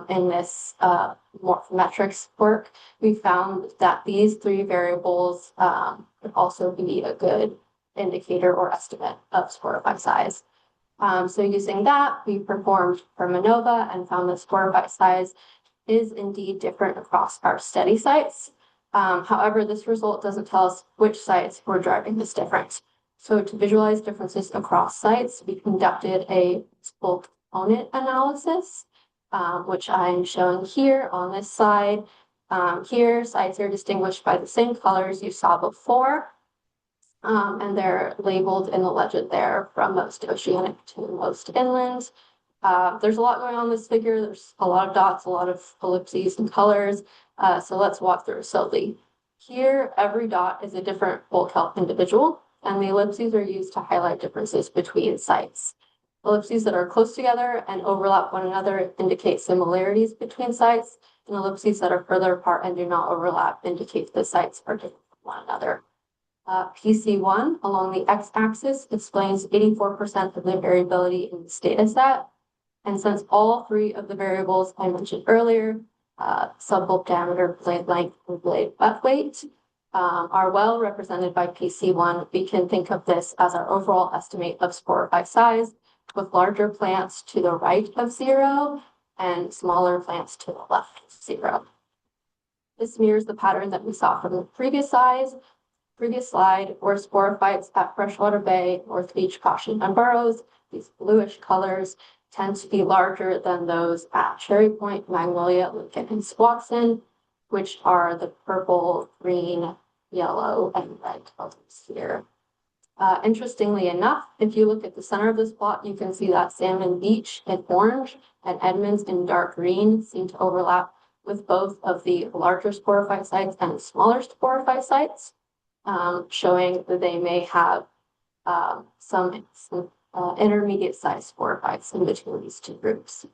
in this morphometrics work, we found that these 3 variables could also be a good indicator or estimate of sporophyte size. So using that, we performed Permanova and found that sporophyte size is indeed different across our study sites. However, this result doesn't tell us which sites were driving this difference. So to visualize differences across sites, we conducted a bulk component analysis, which I'm showing here on this slide. Here, sites are distinguished by the same colors you saw before, and they're labeled in the legend there from most oceanic to most inland. There's a lot going on in this figure. There's a lot of dots, a lot of ellipses and colors. So let's walk through slowly. Here, every dot is a different bulk kelp individual, and the ellipses are used to highlight differences between sites. Ellipses that are close together and overlap one another indicate similarities between sites, and ellipses that are further apart and do not overlap indicate the sites are different from one another. PC1 along the x-axis explains 84% of the variability in this data set. And since all three of the variables I mentioned earlier, subbulb diameter, blade length, and blade wet weight, are well represented by PC1, we can think of this as our overall estimate of sporophyte size, with larger plants to the right of 0 and smaller plants to the left of 0. This mirrors the pattern that we saw from the previous slide, where sporophytes at Freshwater Bay, North Beach, Caution, and Burroughs, these bluish colors, tend to be larger than those at Cherry Point, Magnolia, Lincoln, and Squaxin, which are the purple, green, yellow, and red colors here. Interestingly enough, if you look at the center of this plot, you can see that Salmon Beach in orange and Edmonds in dark green seem to overlap with both of the larger sporophyte sites and smaller sporophyte sites, showing that they may have some intermediate sized sporophytes in between these two groups.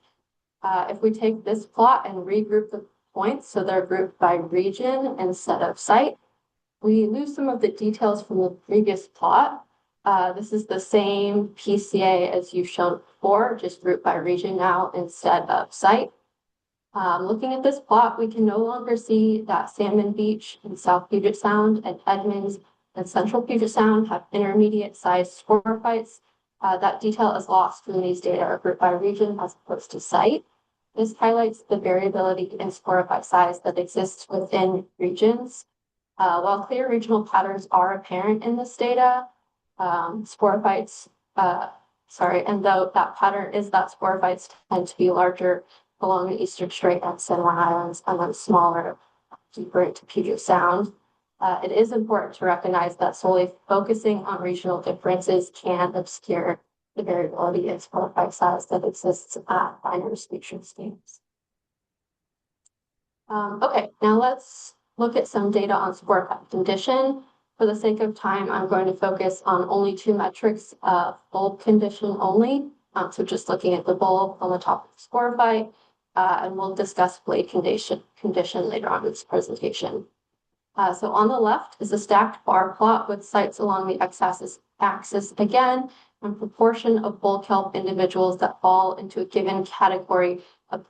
If we take this plot and regroup the points so they're grouped by region instead of site, we lose some of the details from the previous plot. This is the same PCA as you've shown before, just grouped by region now instead of site. Looking at this plot, we can no longer see that Salmon Beach in South Puget Sound and Edmonds and Central Puget Sound have intermediate sized sporophytes. That detail is lost when these data are grouped by region as opposed to site. This highlights the variability in sporophyte size that exists within regions. While clear regional patterns are apparent in this data, and though that pattern is that sporophytes tend to be larger along the Eastern Strait and San Juan Islands and then smaller deeper into Puget Sound, it is important to recognize that solely focusing on regional differences can obscure the variability in sporophyte size that exists at finer species scales. Okay, now let's look at some data on sporophyte condition. For the sake of time, I'm going to focus on only two metrics of bulb condition only. So just looking at the bulb on the top of the sporophyte, and we'll discuss blade condition later on in this presentation. So on the left is a stacked bar plot with sites along the x-axis again, and proportion of bulb kelp individuals that fall into a given category of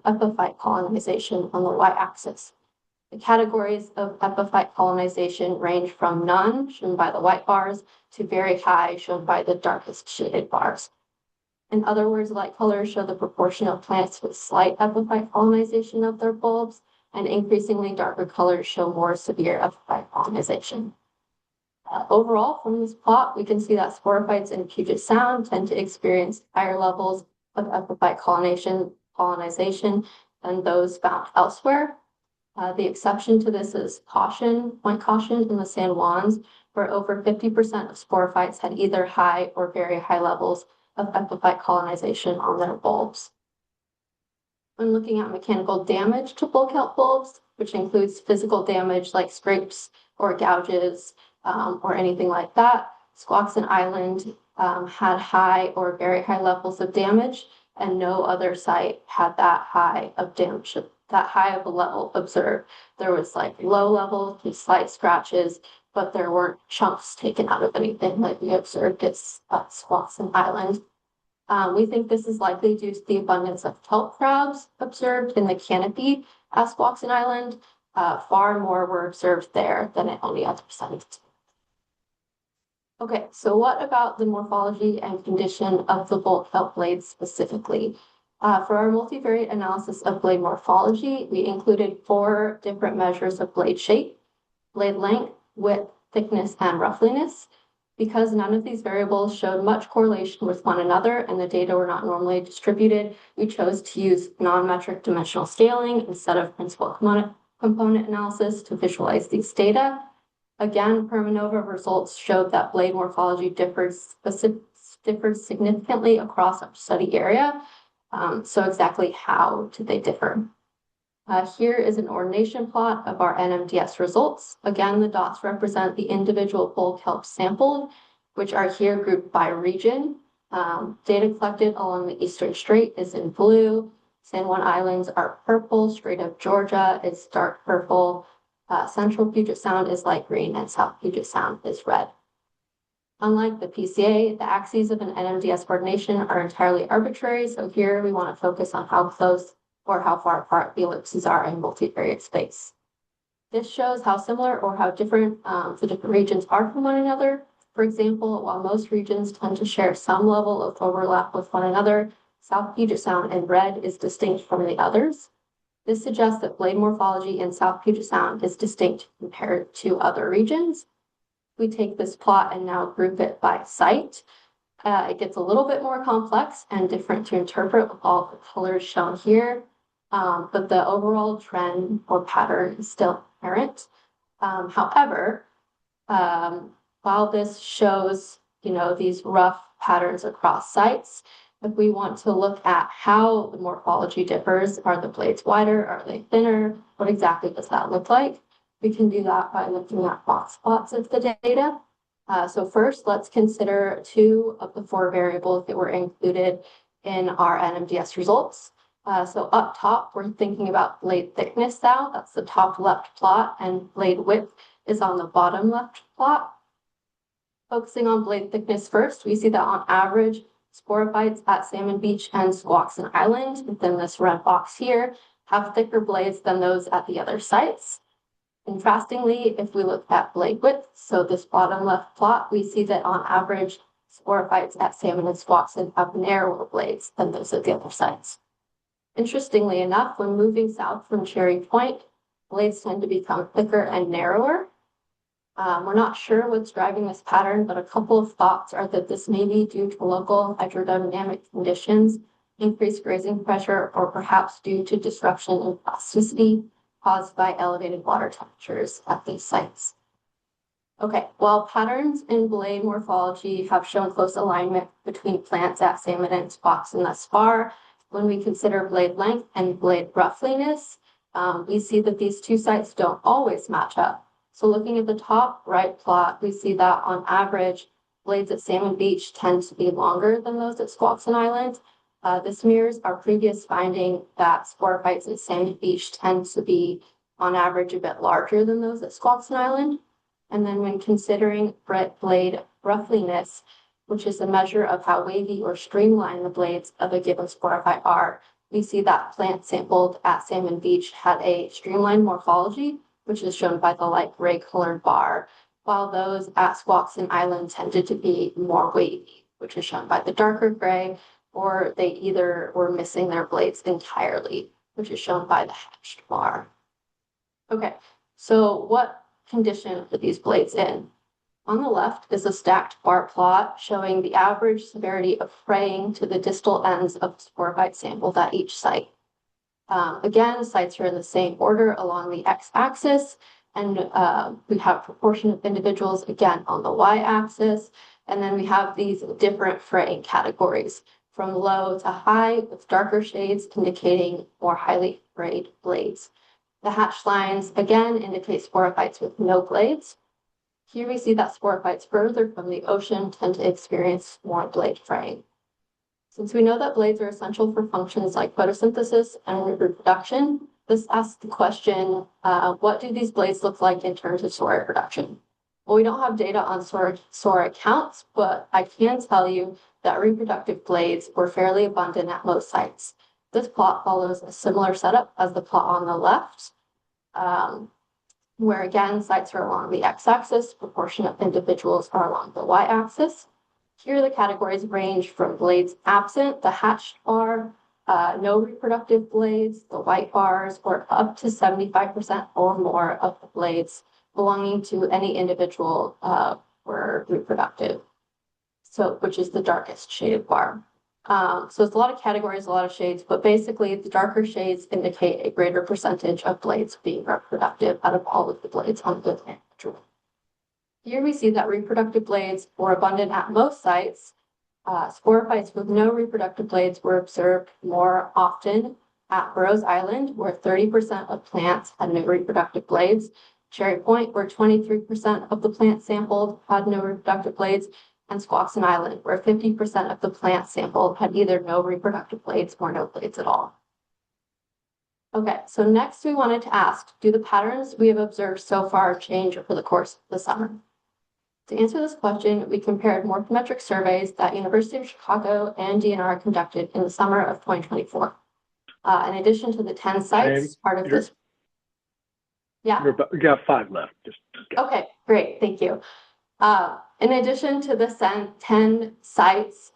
epiphyte colonization on the y-axis. The categories of epiphyte colonization range from none, shown by the white bars, to very high, shown by the darkest shaded bars. In other words, light colors show the proportion of plants with slight epiphyte colonization of their bulbs, and increasingly darker colors show more severe epiphyte colonization. Overall, from this plot, we can see that sporophytes in Puget Sound tend to experience higher levels of epiphyte colonization than those found elsewhere. The exception to this is Point Caution in the San Juans, where over 50% of sporophytes had either high or very high levels of epiphyte colonization on their bulbs. When looking at mechanical damage to bulb kelp bulbs, which includes physical damage like scrapes or gouges or anything like that, Squaxin Island had high or very high levels of damage, and no other site had that high of damage, that high of a level observed. There was like low level, slight scratches, but there weren't chunks taken out of anything like we observed at Squaxin Island. We think this is likely due to the abundance of kelp crabs observed in the canopy at Squaxin Island. Far more were observed there than at any other site. Okay, so what about the morphology and condition of the bulb kelp blades specifically? For our multivariate analysis of blade morphology, we included 4 different measures of blade shape, blade length, width, thickness, and roughness. Because none of these variables showed much correlation with one another and the data were not normally distributed, we chose to use non-metric dimensional scaling instead of principal component analysis to visualize these data. Again, Permanova results showed that blade morphology differs significantly across our study area. So exactly how did they differ? Here is an ordination plot of our NMDS results. Again, the dots represent the individual bull kelp sampled, which are here grouped by region. Data collected along the Eastern Strait is in blue. San Juan Islands are purple. Strait of Georgia is dark purple. Central Puget Sound is light green, and South Puget Sound is red. Unlike the PCA, the axes of an NMDS ordination are entirely arbitrary, so here we want to focus on how close or how far apart the ellipses are in multivariate space. This shows how similar or how different the different regions are from one another. For example, while most regions tend to share some level of overlap with one another, South Puget Sound in red is distinct from the others. This suggests that blade morphology in South Puget Sound is distinct compared to other regions. We take this plot and now group it by site. It gets a little bit more complex and different to interpret with all the colors shown here, but the overall trend or pattern is still apparent. However, while this shows, these rough patterns across sites, if we want to look at how the morphology differs, are the blades wider, are they thinner, what exactly does that look like? We can do that by looking at box plots of the data. So first, let's consider 2 of the 4 variables that were included in our NMDS results. So up top, we're thinking about blade thickness now. That's the top left plot, and blade width is on the bottom left plot. Focusing on blade thickness first, we see that on average, sporophytes at Salmon Beach and Squaxin Island, within this red box here, have thicker blades than those at the other sites. Contrastingly, if we look at blade width, so this bottom left plot, we see that on average, sporophytes at Salmon and Squaxin have narrower blades than those at the other sites. Interestingly enough, when moving south from Cherry Point, blades tend to become thicker and narrower. We're not sure what's driving this pattern, but a couple of thoughts are that this may be due to local hydrodynamic conditions, increased grazing pressure, or perhaps due to disruption in plasticity caused by elevated water temperatures at these sites. Okay, while patterns in blade morphology have shown close alignment between plants at Salmon and Squaxin thus far, when we consider blade length and blade roughness, we see that these 2 sites don't always match up. So looking at the top right plot, we see that on average, blades at Salmon Beach tend to be longer than those at Squaxin Island. This mirrors our previous finding that sporophytes at Salmon Beach tend to be, on average, a bit larger than those at Squaxin Island. And then when considering blade roughness, which is a measure of how wavy or streamlined the blades of a given sporophyte are, we see that plants sampled at Salmon Beach had a streamlined morphology, which is shown by the light gray colored bar, while those at Squaxin Island tended to be more wavy, which is shown by the darker gray, or they either were missing their blades entirely, which is shown by the hatched bar. Okay, so what condition are these blades in? On the left is a stacked bar plot showing the average severity of fraying to the distal ends of the sporophyte sampled at each site. Again, sites are in the same order along the x-axis, and we have proportion of individuals again on the y-axis, and then we have these different fraying categories from low to high with darker shades indicating more highly frayed blades. The hatched lines again indicate sporophytes with no blades. Here we see that sporophytes further from the ocean tend to experience more blade fraying. Since we know that blades are essential for functions like photosynthesis and reproduction, this asks the question, what do these blades look like in terms of soil reproduction? Well, we don't have data on sora counts, but I can tell you that reproductive blades were fairly abundant at most sites. This plot follows a similar setup as the plot on the left, where again, sites are along the x-axis, proportion of individuals are along the y-axis. Here the categories range from blades absent, the hatched bar, no reproductive blades, the white bars, or up to 75% or more of the blades belonging to any individual were reproductive. So, which is the darkest shaded bar. So it's a lot of categories, a lot of shades, but basically the darker shades indicate a greater percentage of blades being reproductive out of all of the blades on the individual. Here we see that reproductive blades were abundant at most sites. Sporophytes with no reproductive blades were observed more often at Burroughs Island, where 30% of plants had no reproductive blades, Cherry Point, where 23% of the plants sampled had no reproductive blades, and Squaxin Island, where 50% of the plants sampled had either no reproductive blades or no blades at all. Okay, so next we wanted to ask, do the patterns we have observed so far change over the course of the summer? To answer this question, we compared morphometric surveys that University of Chicago and DNR conducted in the summer of 2024. In addition to the 10 sites, part of this. Yeah. You got 5 left. Just okay, great, thank you. In addition to the 10 sites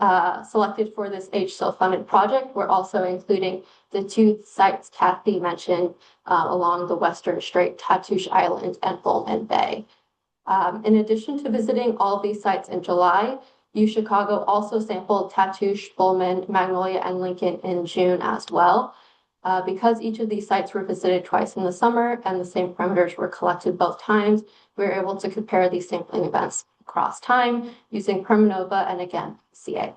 selected for this HSIL-funded project, we're also including the 2 sites Kathy mentioned along the Western Strait, Tatoosh Island and Bullman Bay. In addition to visiting all of these sites in July, UChicago also sampled Tatoosh, Bullman, Magnolia, and Lincoln in June as well. Because each of these sites were visited twice in the summer and the same parameters were collected both times, we were able to compare these sampling events across time using Permanova and again, CA.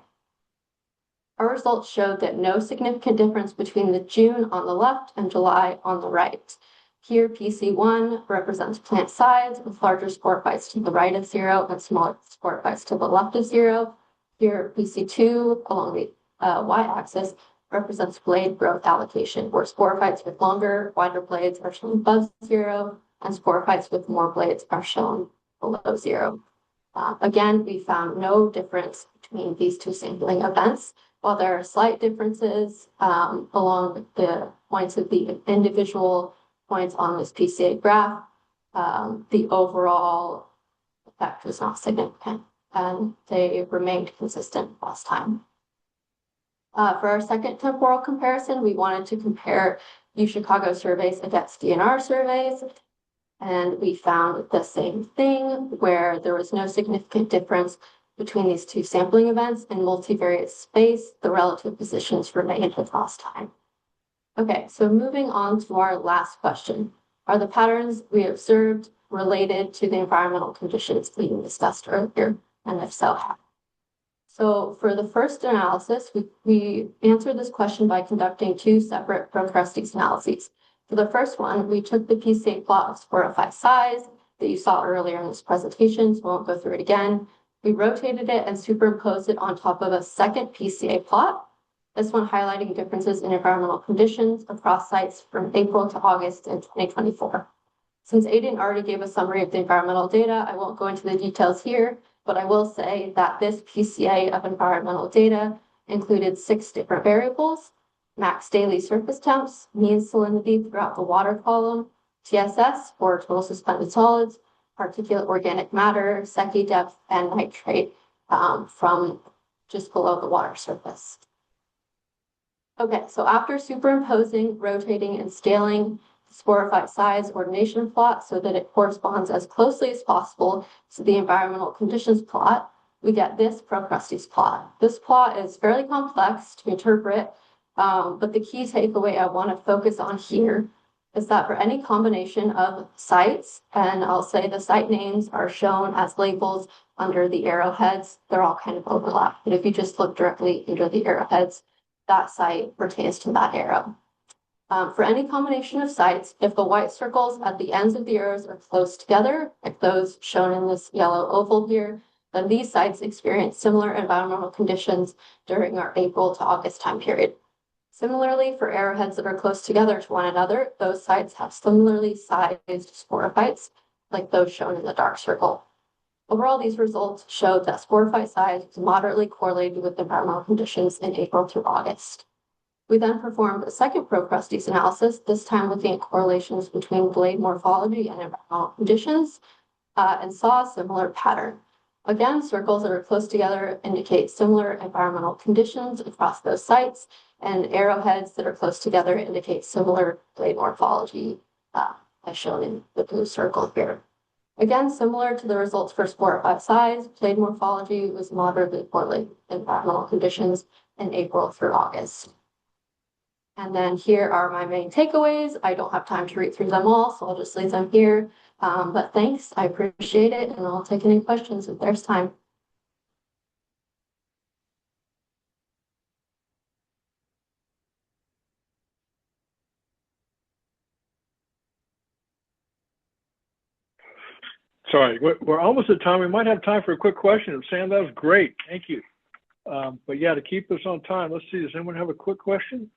Our results showed that no significant difference between the June on the left and July on the right. Here, PC1 represents plant size with larger sporophytes to the right of 0 and smaller sporophytes to the left of 0. Here, PC2 along the y-axis represents blade growth allocation, where sporophytes with longer, wider blades are shown above 0, and sporophytes with more blades are shown below 0. Again, we found no difference between these 2 sampling events. While there are slight differences along the points of the individual points on this PCA graph, the overall effect was not significant, and they remained consistent last time. For our second temporal comparison, we wanted to compare UChicago surveys against DNR surveys, and we found the same thing where there was no significant difference between these 2 sampling events in multivariate space. The relative positions remained as last time. Okay, so moving on to our last question. Are the patterns we observed related to the environmental conditions we discussed earlier? And if so, how? So for the first analysis, we answered this question by conducting 2 separate Procrustes analyses. For the first one, we took the PCA plot of sporophyte size that you saw earlier in this presentation, so I won't go through it again. We rotated it and superimposed it on top of a second PCA plot, this one highlighting differences in environmental conditions across sites from April to August in 2024. Since Aiden already gave a summary of the environmental data, I won't go into the details here, but I will say that this PCA of environmental data included 6 different variables: max daily surface temps, mean salinity throughout the water column, TSS, or total suspended solids, particulate organic matter, Secchi depth, and nitrate from just below the water surface. Okay, so after superimposing, rotating, and scaling the sporophyte size ordination plot so that it corresponds as closely as possible to the environmental conditions plot, we get this Procrustes plot. This plot is fairly complex to interpret, but the key takeaway I want to focus on here is that for any combination of sites, and I'll say the site names are shown as labels under the arrowheads, they're all kind of overlapped, but if you just look directly under the arrowheads, that site pertains to that arrow. For any combination of sites, if the white circles at the ends of the arrows are close together, like those shown in this yellow oval here, then these sites experience similar environmental conditions during our April to August time period. Similarly, for arrowheads that are close together to one another, those sites have similarly sized sporophytes, like those shown in the dark circle. Overall, these results showed that sporophyte size was moderately correlated with environmental conditions in April through August. We then performed a second Procrustes analysis, this time looking at correlations between blade morphology and environmental conditions, and saw a similar pattern. Again, circles that are close together indicate similar environmental conditions across those sites, and arrowheads that are close together indicate similar blade morphology, as shown in the blue circle here. Again, similar to the results for sport by size, blade morphology was moderately poorly in environmental conditions in April through August. And then here are my main takeaways. I don't have time to read through them all, so I'll just leave them here. But thanks, I appreciate it, and I'll take any questions if there's time. Sorry, we're almost at time. We might have time for a quick question. Sam, that was great. Thank you. But yeah, to keep us on time, let's see, does anyone have a quick question?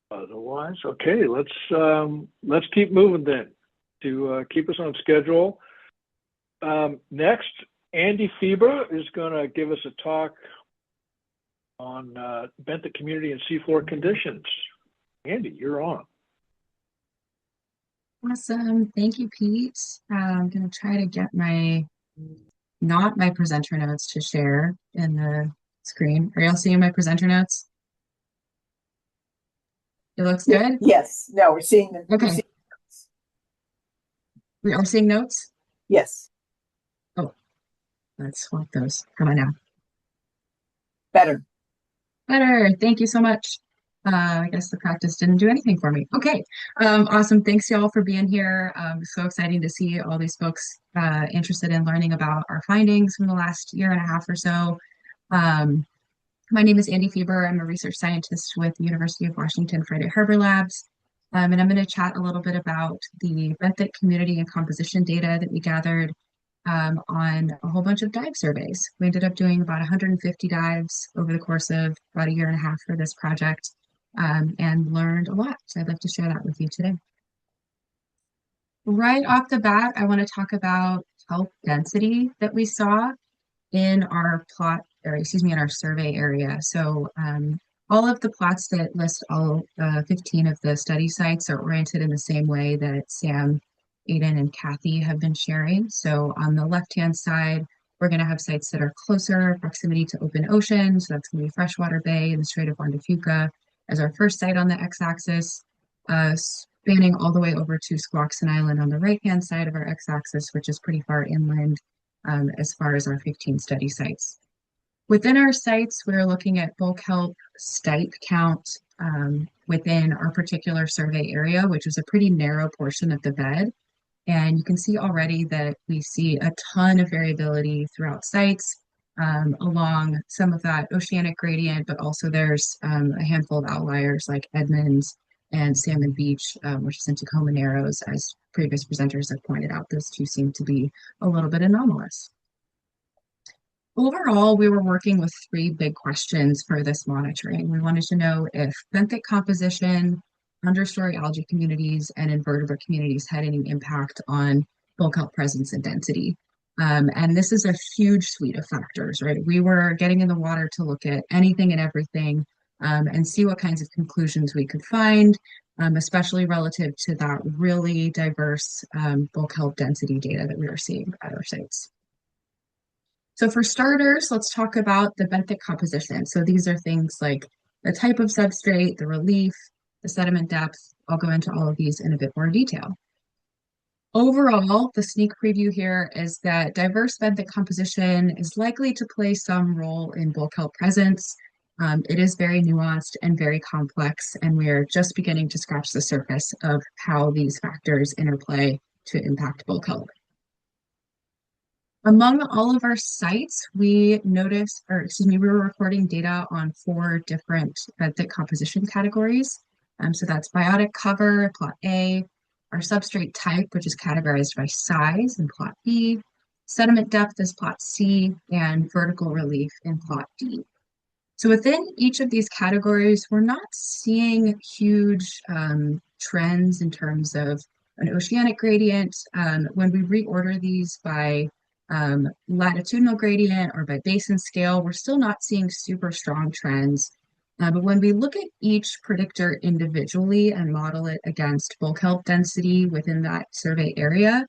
Otherwise, okay, let's keep moving then to keep us on schedule. Next, Andy Fieber is going to give us a talk on benthic community and seafloor conditions. Andy, you're on. Awesome. Thank you, Pete. I'm going to try to get not my presenter notes to share in the screen. Are y'all seeing my presenter notes? It looks good? Yes. No, we're seeing them. Okay. We are seeing notes? Yes. Oh, let's swap those. How about now? Better. Better. Thank you so much. I guess the practice didn't do anything for me. Okay. Awesome. Thanks y'all for being here. So exciting to see all these folks interested in learning about our findings from the last year and a half or so. My name is Andy Fieber. I'm a research scientist with the University of Washington Friday Harbor Labs. And I'm going to chat a little bit about the benthic community and composition data that we gathered on a whole bunch of dive surveys. We ended up doing about 150 dives over the course of about a year and a half for this project. And learned a lot. So I'd like to share that with you today. Right off the bat, I want to talk about kelp density that we saw in our plot, or excuse me, in our survey area. So all of the plots that list all 15 of the study sites are oriented in the same way that Sam, Aiden, and Kathy have been sharing. So on the left-hand side, we're going to have sites that are closer proximity to open ocean. So that's going to be Freshwater Bay and the Strait of Juan de Fuca as our first site on the x-axis, spanning all the way over to Squaxin Island on the right-hand side of our x-axis, which is pretty far inland as far as our 15 study sites. Within our sites, we're looking at bulk kelp stipe count within our particular survey area, which is a pretty narrow portion of the bed. And you can see already that we see a ton of variability throughout sites along some of that oceanic gradient, but also there's a handful of outliers like Edmonds and Salmon Beach, which is in Tacoma Narrows, as previous presenters have pointed out. Those two seem to be a little bit anomalous. Overall, we were working with three big questions for this monitoring. We wanted to know if benthic composition, understory algae communities, and invertebrate communities had any impact on bulk kelp presence and density. And this is a huge suite of factors, right? We were getting in the water to look at anything and everything and see what kinds of conclusions we could find, especially relative to that really diverse bulk kelp density data that we were seeing at our sites. So for starters, let's talk about the benthic composition. So these are things like the type of substrate, the relief, the sediment depth. I'll go into all of these in a bit more detail. Overall, the sneak preview here is that diverse benthic composition is likely to play some role in bulk kelp presence. It is very nuanced and very complex, and we are just beginning to scratch the surface of how these factors interplay to impact bulk kelp. Among all of our sites, we were recording data on 4 different benthic composition categories. So that's biotic cover, plot A, our substrate type, which is categorized by size in plot B, sediment depth is plot C, and vertical relief in plot D. So within each of these categories, we're not seeing huge trends in terms of an oceanic gradient. When we reorder these by latitudinal gradient or by basin scale, we're still not seeing super strong trends. But when we look at each predictor individually and model it against bulk kelp density within that survey area,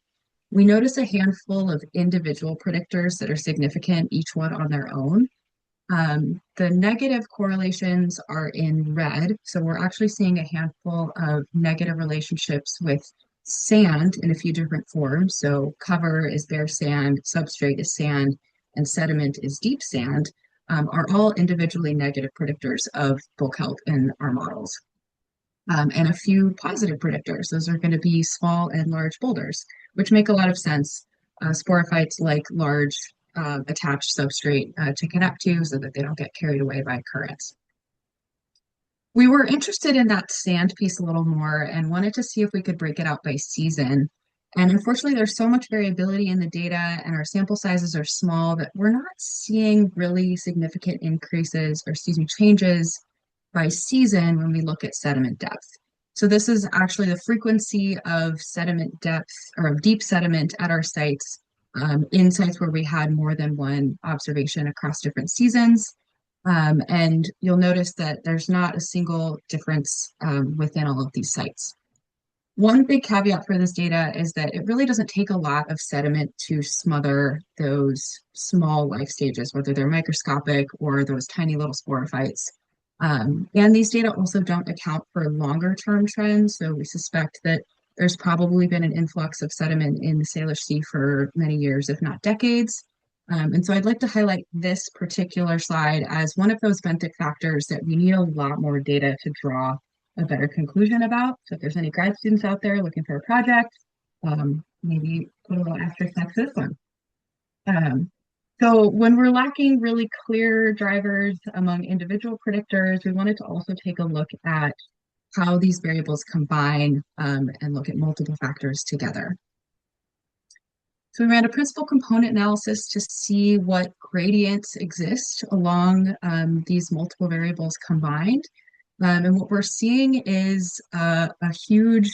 we notice a handful of individual predictors that are significant, each one on their own. The negative correlations are in red, so we're actually seeing a handful of negative relationships with sand in a few different forms. So cover is bare sand, substrate is sand, and sediment is deep sand, are all individually negative predictors of bulk health in our models. And a few positive predictors. Those are going to be small and large boulders, which make a lot of sense. Sporophytes like large attached substrate to connect to so that they don't get carried away by currents. We were interested in that sand piece a little more and wanted to see if we could break it out by season. And unfortunately, there's so much variability in the data and our sample sizes are small that we're not seeing really significant increases or changes by season when we look at sediment depth. So this is actually the frequency of sediment depth or of deep sediment at our sites in sites where we had more than one observation across different seasons. And you'll notice that there's not a single difference within all of these sites. One big caveat for this data is that it really doesn't take a lot of sediment to smother those small life stages, whether they're microscopic or those tiny little sporophytes. And these data also don't account for longer term trends, so we suspect that there's probably been an influx of sediment in the Salish Sea for many years, if not decades. And so I'd like to highlight this particular slide as one of those benthic factors that we need a lot more data to draw a better conclusion about. So if there's any grad students out there looking for a project, maybe put a little asterisk next to this one. So when we're lacking really clear drivers among individual predictors, we wanted to also take a look at how these variables combine and look at multiple factors together. So we ran a principal component analysis to see what gradients exist along these multiple variables combined. And what we're seeing is a huge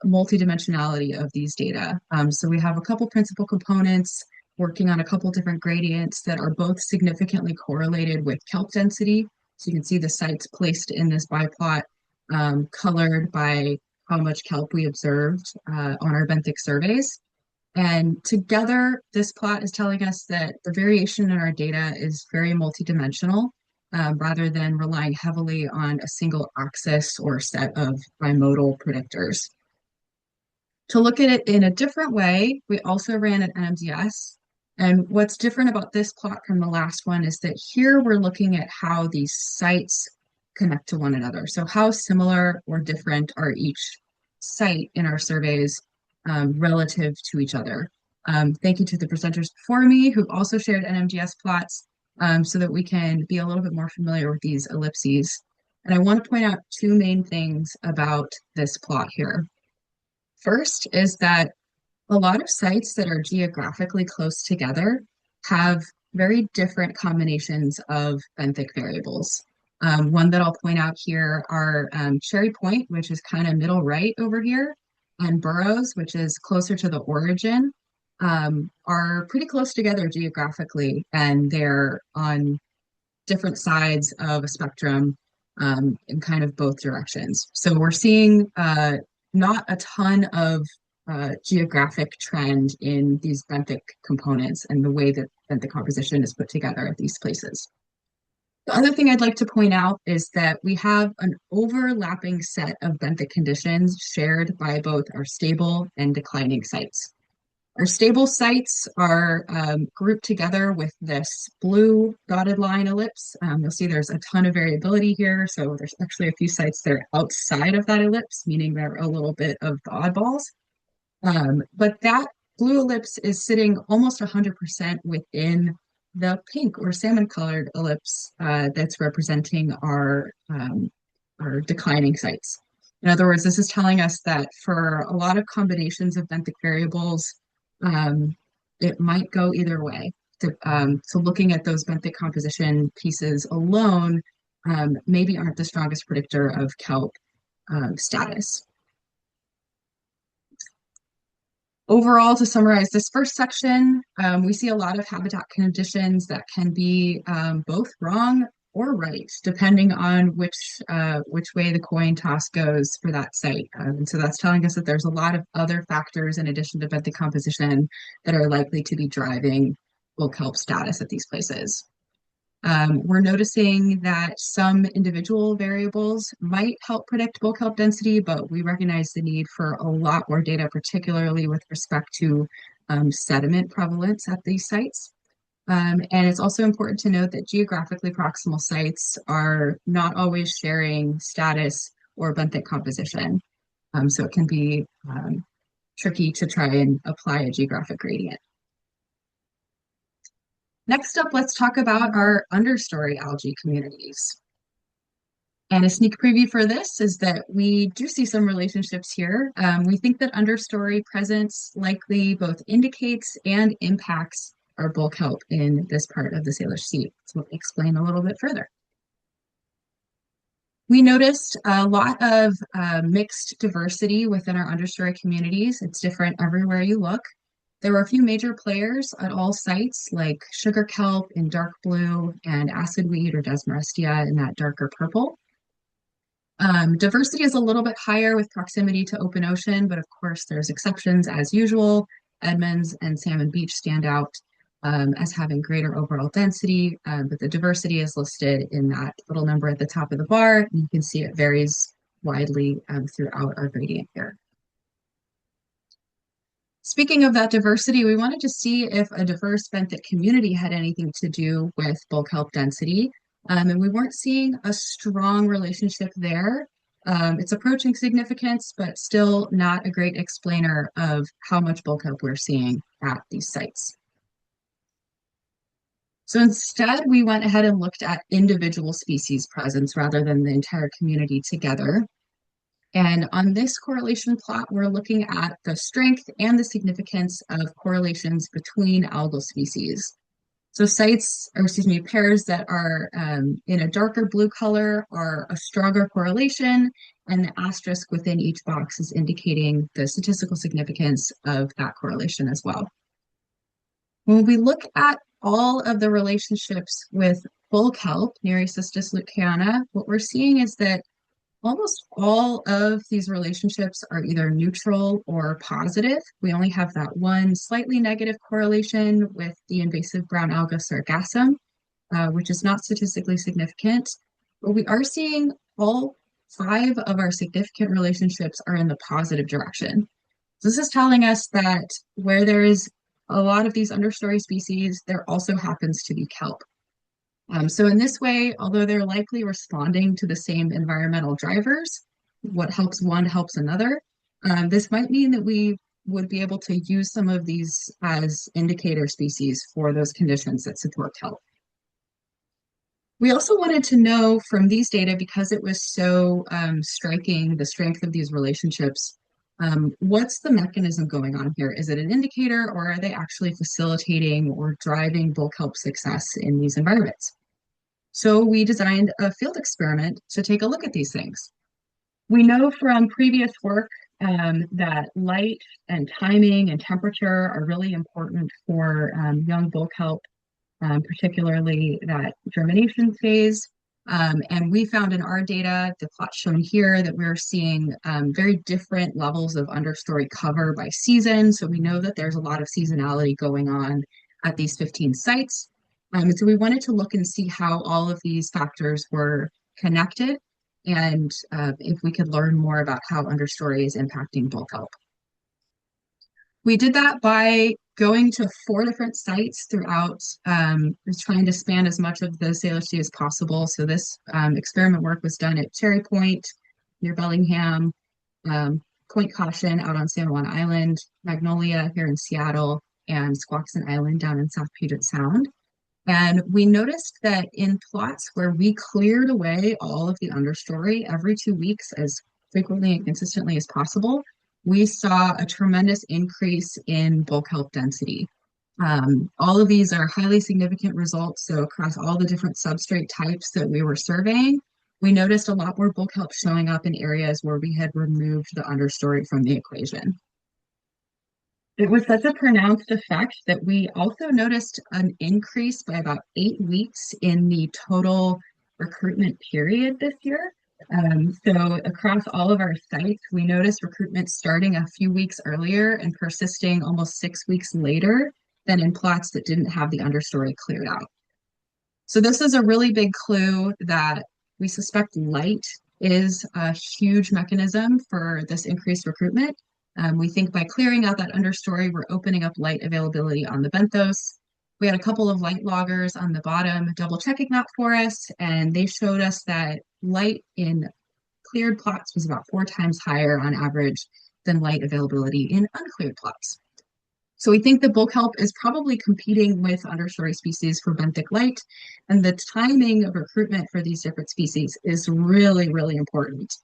multidimensionality of these data. So we have a couple principal components working on a couple different gradients that are both significantly correlated with kelp density. So you can see the sites placed in this biplot colored by how much kelp we observed on our benthic surveys. And together, this plot is telling us that the variation in our data is very multidimensional rather than relying heavily on a single axis or set of bimodal predictors. To look at it in a different way, we also ran an NMDS. And what's different about this plot from the last one is that here we're looking at how these sites connect to one another. So how similar or different are each site in our surveys relative to each other. Thank you to the presenters before me who also shared NMDS plots so that we can be a little bit more familiar with these ellipses. And I want to point out two main things about this plot here. First is that a lot of sites that are geographically close together have very different combinations of benthic variables. One that I'll point out here are Cherry Point, which is kind of middle right over here, and Burrows, which is closer to the origin, are pretty close together geographically, and they're on different sides of a spectrum in kind of both directions. So we're seeing not a ton of geographic trend in these benthic components and the way that benthic composition is put together at these places. The other thing I'd like to point out is that we have an overlapping set of benthic conditions shared by both our stable and declining sites. Our stable sites are grouped together with this blue dotted line ellipse. You'll see there's a ton of variability here. So there's actually a few sites that are outside of that ellipse, meaning they're a little bit of the oddballs. But that blue ellipse is sitting almost 100% within the pink or salmon colored ellipse that's representing our declining sites. In other words, this is telling us that for a lot of combinations of benthic variables, it might go either way. So looking at those benthic composition pieces alone maybe aren't the strongest predictor of kelp status. Overall, to summarize this first section, we see a lot of habitat conditions that can be both wrong or right, depending on which way the coin toss goes for that site. And so that's telling us that there's a lot of other factors in addition to benthic composition that are likely to be driving bulk kelp status at these places. We're noticing that some individual variables might help predict bulk kelp density, but we recognize the need for a lot more data, particularly with respect to sediment prevalence at these sites. And it's also important to note that geographically proximal sites are not always sharing status or benthic composition. So it can be tricky to try and apply a geographic gradient. Next up, let's talk about our understory algae communities. And a sneak preview for this is that we do see some relationships here. We think that understory presence likely both indicates and impacts our bulk kelp in this part of the Salish Sea. So let me explain a little bit further. We noticed a lot of mixed diversity within our understory communities. It's different everywhere you look. There were a few major players at all sites, like sugar kelp in dark blue and acid-weed or Desmarestia in that darker purple. Diversity is a little bit higher with proximity to open ocean, but of course there's exceptions as usual. Edmonds and Salmon Beach stand out as having greater overall density, but the diversity is listed in that little number at the top of the bar. You can see it varies widely throughout our gradient here. Speaking of that diversity, we wanted to see if a diverse benthic community had anything to do with bulk kelp density, and we weren't seeing a strong relationship there. It's approaching significance, but still not a great explainer of how much bulk kelp we're seeing at these sites. So instead, we went ahead and looked at individual species presence rather than the entire community together. And on this correlation plot, we're looking at the strength and the significance of correlations between algal species. So pairs that are in a darker blue color are a stronger correlation, and the asterisk within each box is indicating the statistical significance of that correlation as well. When we look at all of the relationships with bulk kelp, Nereocystis leucana, what we're seeing is that almost all of these relationships are either neutral or positive. We only have that one slightly negative correlation with the invasive brown alga sargassum, which is not statistically significant. But we are seeing all 5 of our significant relationships are in the positive direction. So this is telling us that where there is a lot of these understory species, there also happens to be kelp. So in this way, although they're likely responding to the same environmental drivers, what helps one helps another. This might mean that we would be able to use some of these as indicator species for those conditions that support kelp. We also wanted to know from these data, because it was so striking, the strength of these relationships, what's the mechanism going on here? Is it an indicator, or are they actually facilitating or driving bulk kelp success in these environments? So we designed a field experiment to take a look at these things. We know from previous work that light and timing and temperature are really important for young bulk kelp, particularly that germination phase. And we found in our data, the plot shown here, that we're seeing very different levels of understory cover by season. So we know that there's a lot of seasonality going on at these 15 sites. So we wanted to look and see how all of these factors were connected, and if we could learn more about how understory is impacting bulk kelp. We did that by going to 4 different sites throughout, trying to span as much of the Salish Sea as possible. So this experiment work was done at Cherry Point, near Bellingham, Point Caution out on San Juan Island, Magnolia here in Seattle, and Squaxin Island down in South Puget Sound. And we noticed that in plots where we cleared away all of the understory every 2 weeks as frequently and consistently as possible, we saw a tremendous increase in bulk kelp density. All of these are highly significant results. So across all the different substrate types that we were surveying, we noticed a lot more bulk kelp showing up in areas where we had removed the understory from the equation. It was such a pronounced effect that we also noticed an increase by about 8 weeks in the total recruitment period this year. So across all of our sites, we noticed recruitment starting a few weeks earlier and persisting almost 6 weeks later than in plots that didn't have the understory cleared out. So this is a really big clue that we suspect light is a huge mechanism for this increased recruitment. We think by clearing out that understory, we're opening up light availability on the benthos. We had a couple of light loggers on the bottom double checking that for us, and they showed us that light in cleared plots was about 4 times higher on average than light availability in uncleared plots. So we think the bull kelp is probably competing with understory species for benthic light, and the timing of recruitment for these different species is really, really important,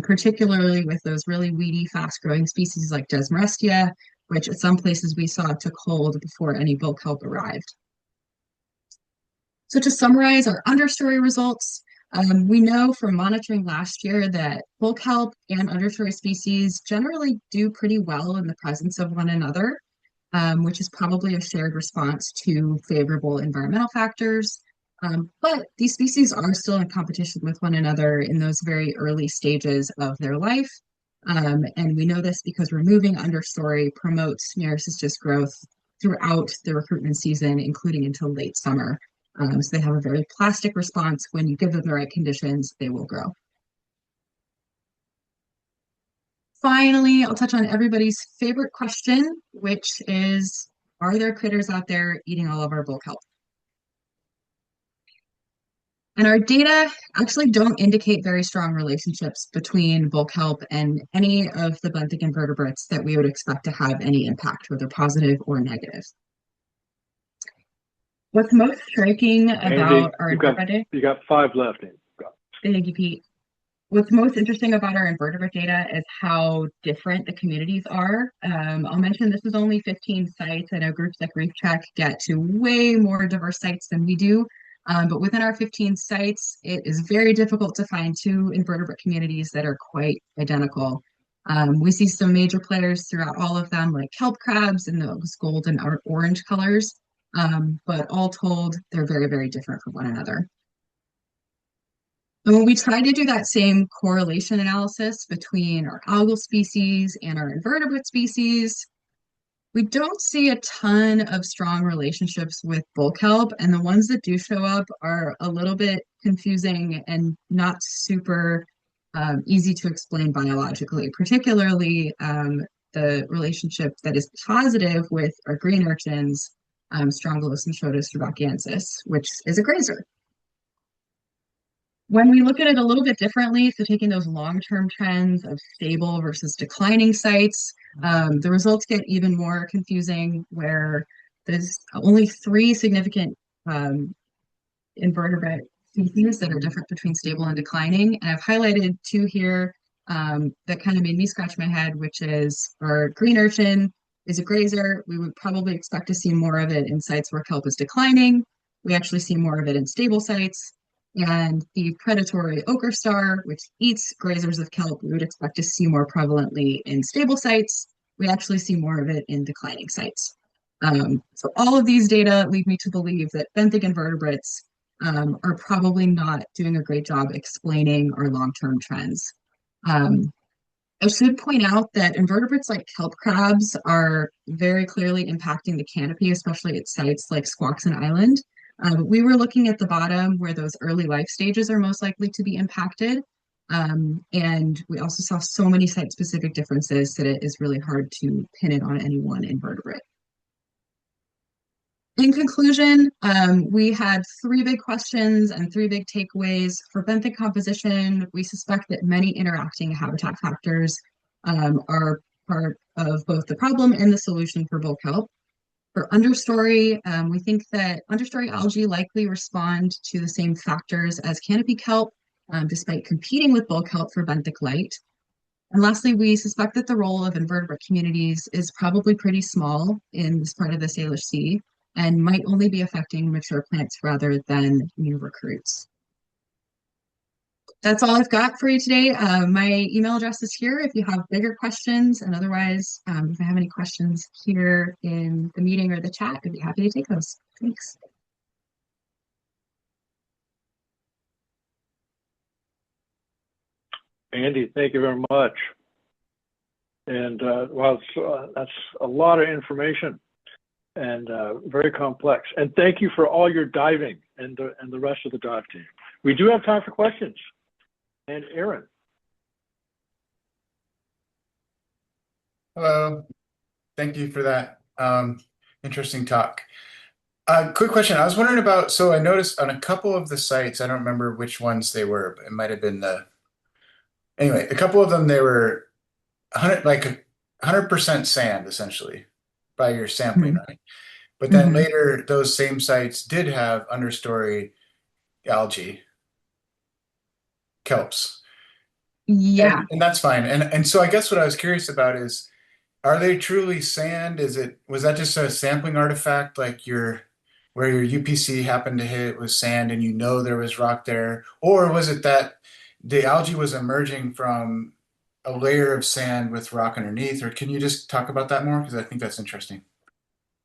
particularly with those really weedy, fast-growing species like Desmarestia, which at some places we saw took hold before any bull kelp arrived. So to summarize our understory results, we know from monitoring last year that bull kelp and understory species generally do pretty well in the presence of one another, which is probably a shared response to favorable environmental factors. But these species are still in competition with one another in those very early stages of their life. And we know this because removing understory promotes Nereocystis growth throughout the recruitment season, including until late summer. So they have a very plastic response. When you give them the right conditions, they will grow. Finally, I'll touch on everybody's favorite question, which is, are there critters out there eating all of our bull kelp? And our data actually don't indicate very strong relationships between bull kelp and any of the benthic invertebrates that we would expect to have any impact, whether positive or negative. What's most striking about our invertebrate? You got 5 left. Thank you, Pete. What's most interesting about our invertebrate data is how different the communities are. I'll mention this is only 15 sites. I know groups like Reef Check get to way more diverse sites than we do. But within our 15 sites, it is very difficult to find 2 invertebrate communities that are quite identical. We see some major players throughout all of them, like kelp crabs in those gold and orange colors. But all told, they're very, very different from one another. And when we try to do that same correlation analysis between our algal species and our invertebrate species, we don't see a ton of strong relationships with bull kelp, and the ones that do show up are a little bit confusing and not super easy to explain biologically, particularly the relationship that is positive with our green urchins, Strongylos and Schotus strabacchiensis, which is a grazer. When we look at it a little bit differently, so taking those long-term trends of stable versus declining sites, the results get even more confusing, where there's only 3 significant invertebrate species that are different between stable and declining. And I've highlighted 2 here that kind of made me scratch my head, which is our green urchin is a grazer. We would probably expect to see more of it in sites where kelp is declining. We actually see more of it in stable sites. And the predatory ochre star, which eats grazers of kelp, we would expect to see more prevalently in stable sites. We actually see more of it in declining sites. So all of these data lead me to believe that benthic invertebrates are probably not doing a great job explaining our long-term trends. I should point out that invertebrates like kelp crabs are very clearly impacting the canopy, especially at sites like Squaxin Island. We were looking at the bottom where those early life stages are most likely to be impacted. And we also saw so many site-specific differences that it is really hard to pin it on any one invertebrate. In conclusion, we had 3 big questions and 3 big takeaways. For benthic composition, we suspect that many interacting habitat factors are part of both the problem and the solution for bull kelp. For understory, we think that understory algae likely respond to the same factors as canopy kelp, despite competing with bull kelp for benthic light. And lastly, we suspect that the role of invertebrate communities is probably pretty small in this part of the Salish Sea and might only be affecting mature plants rather than new recruits. That's all I've got for you today. My email address is here if you have bigger questions, and otherwise, if I have any questions here in the meeting or the chat, I'd be happy to take those. Thanks. Andy, thank you very much. And well, that's a lot of information and very complex. And thank you for all your diving and the rest of the dive team. We do have time for questions. And Aaron. Hello. Thank you for that interesting talk. Quick question. I was wondering about, so I noticed on a couple of the sites, I don't remember which ones they were, but it might have been anyway, a couple of them, they were 100% sand, essentially, by your sampling, right? But then later, those same sites did have understory algae, kelps. Yeah. And that's fine. And so I guess what I was curious about is, are they truly sand? Was that just a sampling artifact, like where your UPC happened to hit was sand and you know there was rock there? Or was it that the algae was emerging from a layer of sand with rock underneath? Or can you just talk about that more? Because I think that's interesting.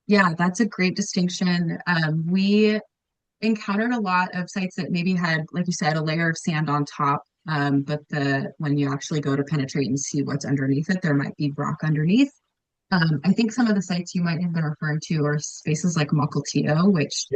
Yeah, that's a great distinction. We encountered a lot of sites that maybe had, like you said, a layer of sand on top. But when you actually go to penetrate and see what's underneath it, there might be rock underneath. I think some of the sites you might have been referring to are spaces like Mukilteo, which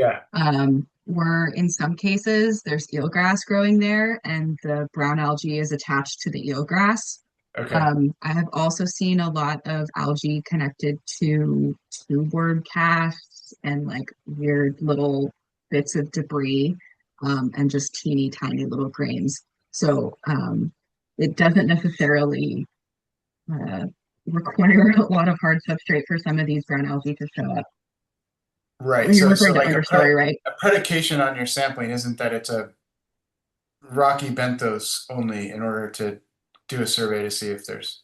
were in some cases there's eelgrass growing there, and the brown algae is attached to the eelgrass. Okay. I have also seen a lot of algae connected to tube-word casts and like weird little bits of debris, and just teeny tiny little grains. So it doesn't necessarily require a lot of hard substrate for some of these brown algae to show up. Right. When you're So referring to like understory, right? a predication on your sampling isn't that it's a rocky benthos only in order to do a survey to see if there's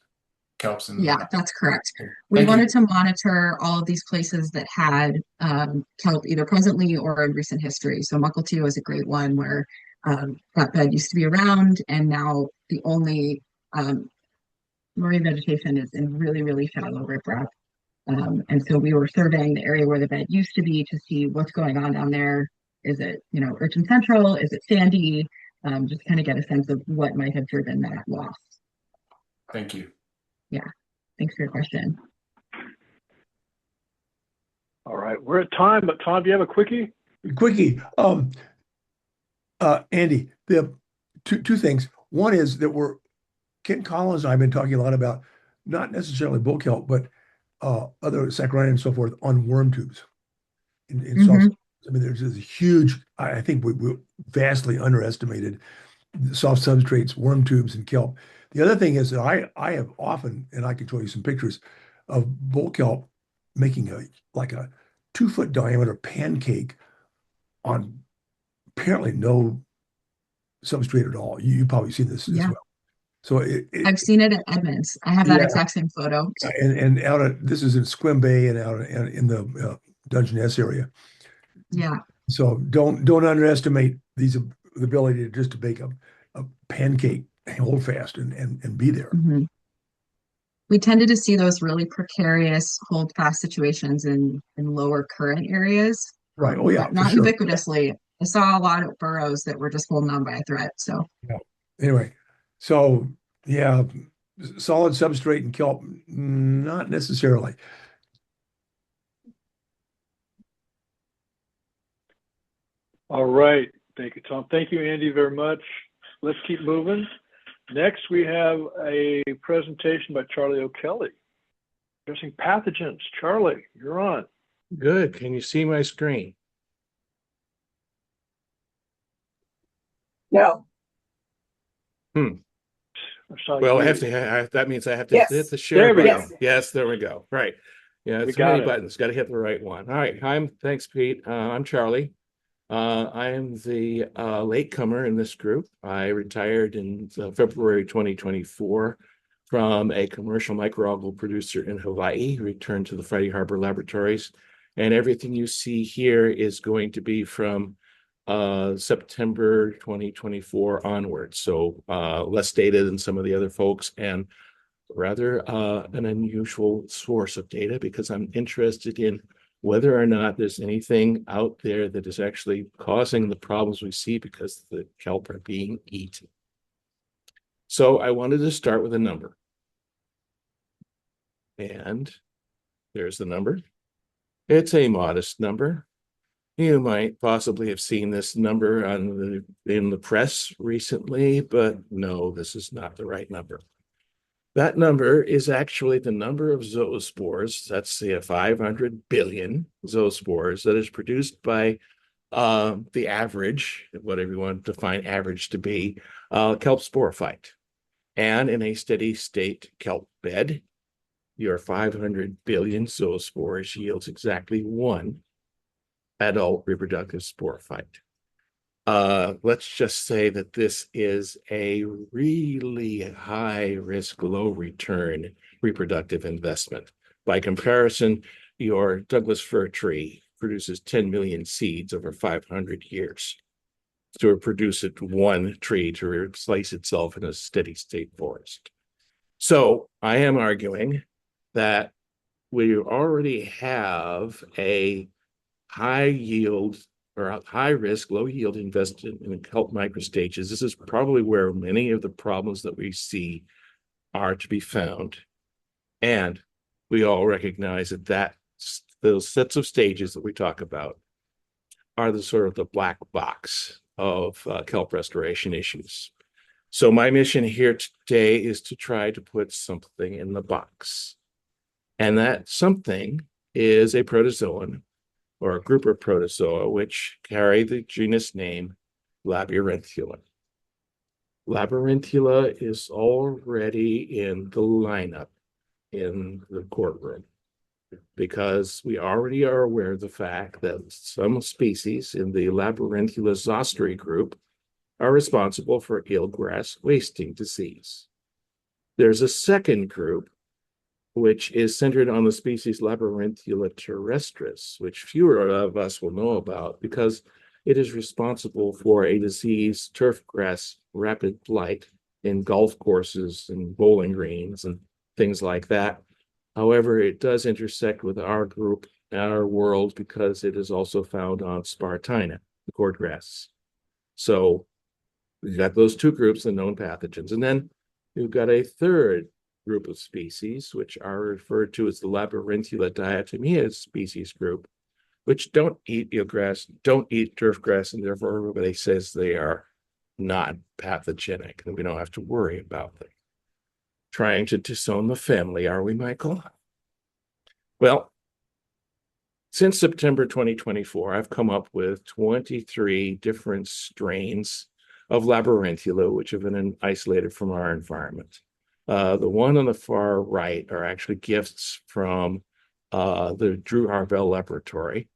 kelps in Yeah, that's correct. We wanted to monitor all of these places that had kelp either presently or in recent history. So Mukilteo is a great one where that bed used to be around, and now the only marine vegetation is in really, really shallow riprap. And so we were surveying the area where the bed used to be to see what's going on down there. Is it, urchin central? Is it sandy? Just kind of get a sense of what might have driven that loss. Thank you. Yeah, thanks for your question. All right, we're at time, but Tom, do you have a quickie? Quickie. Andy, the two things. One is that Ken Collins and I have been talking a lot about not necessarily bull kelp, but other saccharin and so forth on worm tubes in soft. I mean, there's this huge. I think we vastly underestimated the soft substrates, worm tubes, and kelp. The other thing is that I have often, and I can show you some pictures of bull kelp making a 2-foot diameter pancake on apparently no substrate at all. You've probably seen this as well. So I've seen it at Edmonds. I have that exact same photo. And this is in Squim Bay and out in the Dungeon S area. Yeah. So don't underestimate the ability to bake a pancake, hold fast and be there. We tended to see those really precarious hold fast situations in lower current areas. Right. Oh yeah. Not ubiquitously. I saw a lot of burrows that were just holding on by a thread. So anyway, so yeah, solid substrate and kelp, not necessarily. All right. Thank you, Tom. Thank you, Andy, very much. Let's keep moving. Next, we have a presentation by Charlie O'Kelly addressing pathogens. Charlie, you're on. Good. Can you see my screen? No. Well, I have to. That means I have to hit the share button. Yes, there we go. Right. Yeah, it's many buttons. Got to hit the right one. All right. Thanks, Pete. I'm Charlie. I am the latecomer in this group. I retired in February 2024 from a commercial microalgal producer in Hawaii, returned to the Friday Harbor Laboratories. And everything you see here is going to be from September 2024 onwards. So less data than some of the other folks, and rather an unusual source of data, because I'm interested in whether or not there's anything out there that is actually causing the problems we see because the kelp are being eaten. So I wanted to start with a number. And there's the number. It's a modest number. You might possibly have seen this number in the press recently, but no, this is not the right number. That number is actually the number of zoospores. That's the 500 billion zoospores that is produced by the average, whatever you want to define average to be, kelp sporophyte. And in a steady state kelp bed, your 500 billion zoospores yields exactly one adult reproductive sporophyte. Let's just say that this is a really high risk, low return reproductive investment. By comparison, your Douglas fir tree produces 10 million seeds over 500 years to produce it one tree to replace itself in a steady state forest. So I am arguing that we already have a high yield or a high risk, low yield investment in kelp microstages. This is probably where many of the problems that we see are to be found. And we all recognize that those sets of stages that we talk about are the sort of the black box of kelp restoration issues. So my mission here today is to try to put something in the box. And that something is a protozoan or a group of protozoa which carry the genus name Labyrintula. Labyrintula is already in the lineup in the courtroom because we already are aware of the fact that some species in the Labyrintula zosteri group are responsible for eelgrass wasting disease. There's a second group which is centered on the species Labyrintula terrestris, which fewer of us will know about because it is responsible for a disease, turfgrass rapid blight in golf courses and bowling greens and things like that. However, it does intersect with our group, our world, because it is also found on Spartina, the cordgrass. So we've got those two groups, the known pathogens. And then we've got a third group of species, which are referred to as the Labyrintula diatomea species group, which don't eat eelgrass, don't eat turfgrass, and therefore everybody says they are not pathogenic, and we don't have to worry about them. Trying to disown the family, are we, Michael? Well, since September 2024, I've come up with 23 different strains of Labyrintula, which have been isolated from our environment. The one on the far right are actually gifts from the Drew Harvell Laboratory.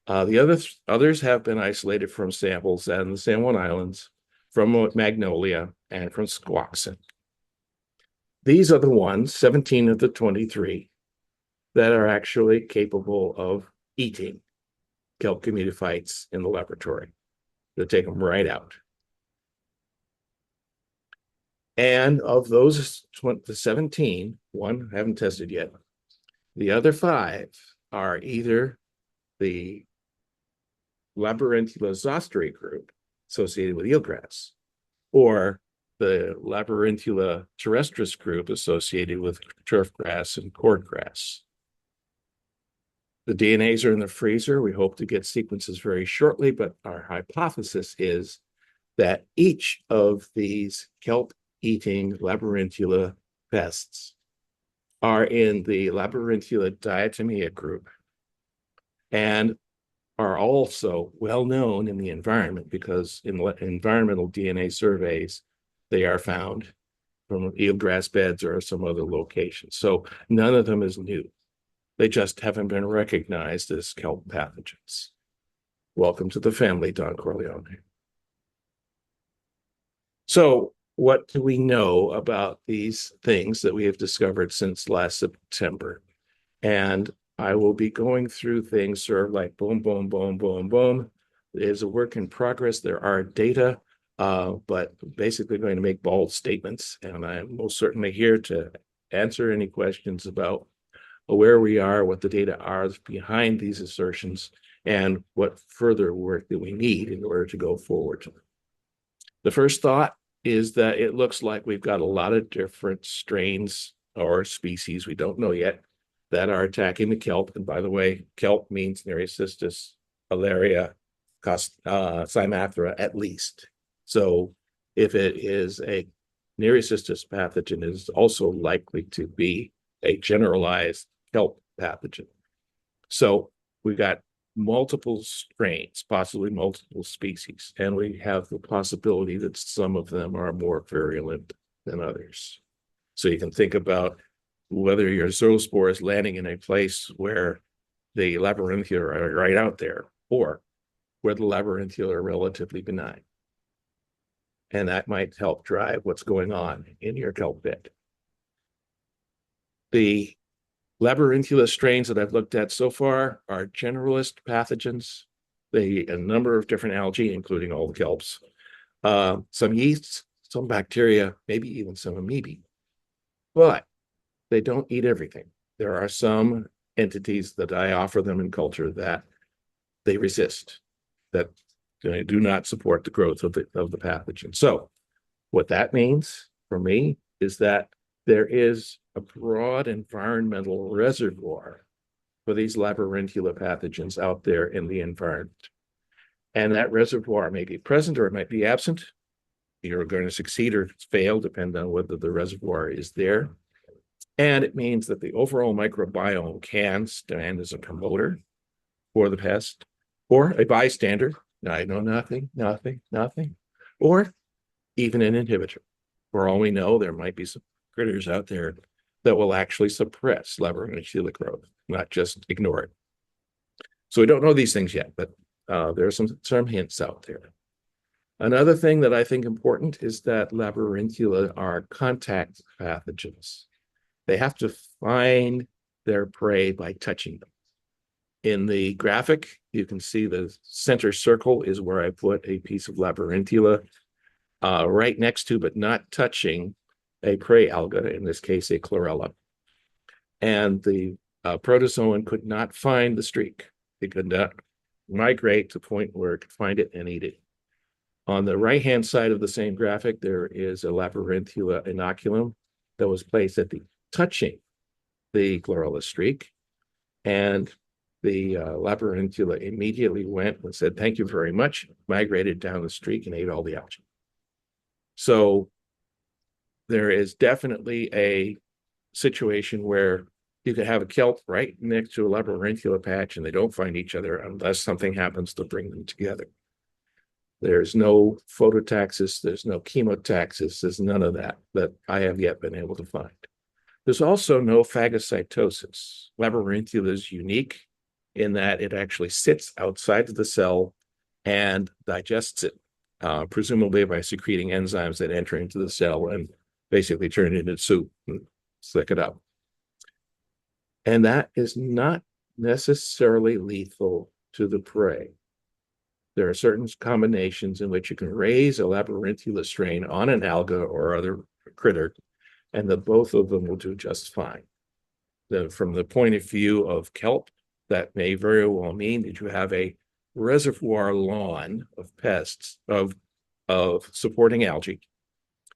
The others have been isolated from samples in the San Juan Islands, from Magnolia, and from Squaxin. These are the ones, 17 of the 23, that are actually capable of eating kelp comedophytes in the laboratory. They'll take them right out. And of those, the 17, one I haven't tested yet. The other 5 are either the Labyrintula zosteri group associated with eelgrass, or the Labyrintula terrestris group associated with turfgrass and cordgrass. The DNAs are in the freezer. We hope to get sequences very shortly, but our hypothesis is that each of these kelp-eating Labyrintula pests are in the Labyrintula diatomea group and are also well known in the environment because in environmental DNA surveys, they are found from eelgrass beds or some other location. So none of them is new. They just haven't been recognized as kelp pathogens. Welcome to the family, Don Corleone. So what do we know about these things that we have discovered since last September? And I will be going through things sort of like boom, boom, boom, boom, boom. It is a work in progress. There are data, but basically going to make bold statements. And I'm most certainly here to answer any questions about where we are, what the data are behind these assertions, and what further work do we need in order to go forward. The first thought is that it looks like we've got a lot of different strains or species, we don't know yet, that are attacking the kelp. And by the way, kelp means Nereocystis, Alaria, Cymathera at least. So if it is a Nereocystis pathogen, it is also likely to be a generalized kelp pathogen. So we've got multiple strains, possibly multiple species, and we have the possibility that some of them are more virulent than others. So you can think about whether your zoospore is landing in a place where the labyrinthia are right out there, or where the labyrinthia are relatively benign. And that might help drive what's going on in your kelp bed. The labyrinthia strains that I've looked at so far are generalist pathogens. A number of different algae, including all the kelps, some yeasts, some bacteria, maybe even some amoebae. But they don't eat everything. There are some entities that I offer them in culture that they resist, that they do not support the growth of the pathogen. So what that means for me is that there is a broad environmental reservoir for these labyrinthia pathogens out there in the environment. And that reservoir may be present or it might be absent. You're going to succeed or fail, depending on whether the reservoir is there. And it means that the overall microbiome can stand as a promoter for the pest or a bystander. I know nothing, or even an inhibitor. For all we know, there might be some critters out there that will actually suppress labyrinthia growth, not just ignore it. So we don't know these things yet, but there are some hints out there. Another thing that I think important is that labyrinthia are contact pathogens. They have to find their prey by touching them. In the graphic, you can see the center circle is where I put a piece of labyrinthia right next to, but not touching, a prey alga, in this case, a chlorella. And the protozoan could not find the streak. It could not migrate to the point where it could find it and eat it. On the right-hand side of the same graphic, there is a labyrinthia inoculum that was placed at the touching the chlorella streak. And the labyrinthia immediately went and said, thank you very much, migrated down the streak and ate all the algae. So there is definitely a situation where you could have a kelp right next to a labyrinthia patch and they don't find each other unless something happens to bring them together. There's no phototaxis, there's no chemotaxis, there's none of that I have yet been able to find. There's also no phagocytosis. Labyrinthia is unique in that it actually sits outside of the cell and digests it, presumably by secreting enzymes that enter into the cell and basically turn it into soup and slick it up. And that is not necessarily lethal to the prey. There are certain combinations in which you can raise a labyrinthia strain on an alga or other critter, and that both of them will do just fine. From the point of view of kelp, that may very well mean that you have a reservoir lawn of pests, of supporting algae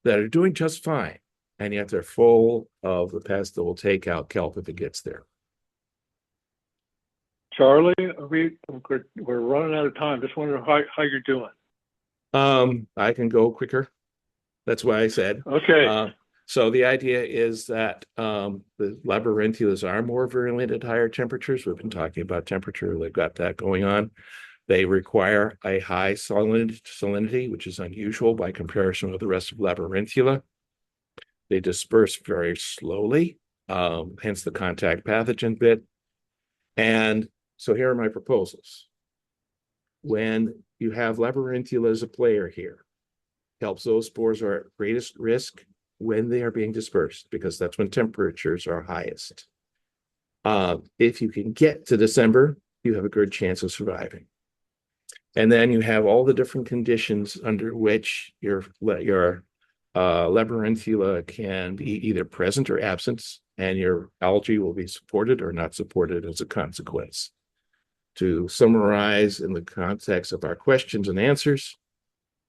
that are doing just fine, and yet they're full of the pests that will take out kelp if it gets there. Charlie, we're running out of time. Just wondering how you're doing. I can go quicker. That's why I said. Okay. So the idea is that the labyrinthias are more virulent at higher temperatures. We've been talking about temperature. They've got that going on. They require a high salinity, which is unusual by comparison with the rest of labyrinthia. They disperse very slowly, hence the contact pathogen bit. And so here are my proposals. When you have labyrinthia as a player here, kelp zoospores are at greatest risk when they are being dispersed, because that's when temperatures are highest. If you can get to December, you have a good chance of surviving. And then you have all the different conditions under which your labyrinthia can be either present or absent, and your algae will be supported or not supported as a consequence. To summarize in the context of our questions and answers,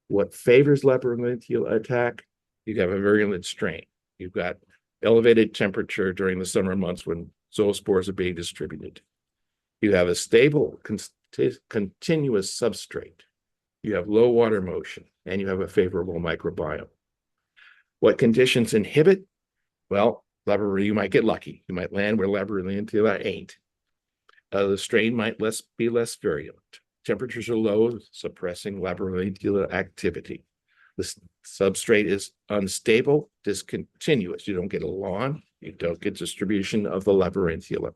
What favors labyrinthia attack? You have a virulent strain. You've got elevated temperature during the summer months when zoospores are being distributed. You have a stable, continuous substrate. You have low water motion, and you have a favorable microbiome. What conditions inhibit? Well, you might get lucky. You might land where labyrinthia ain't. The strain might be less virulent. Temperatures are low, suppressing labyrinthia activity. The substrate is unstable, discontinuous. You don't get a lawn. You don't get distribution of the labyrinthia.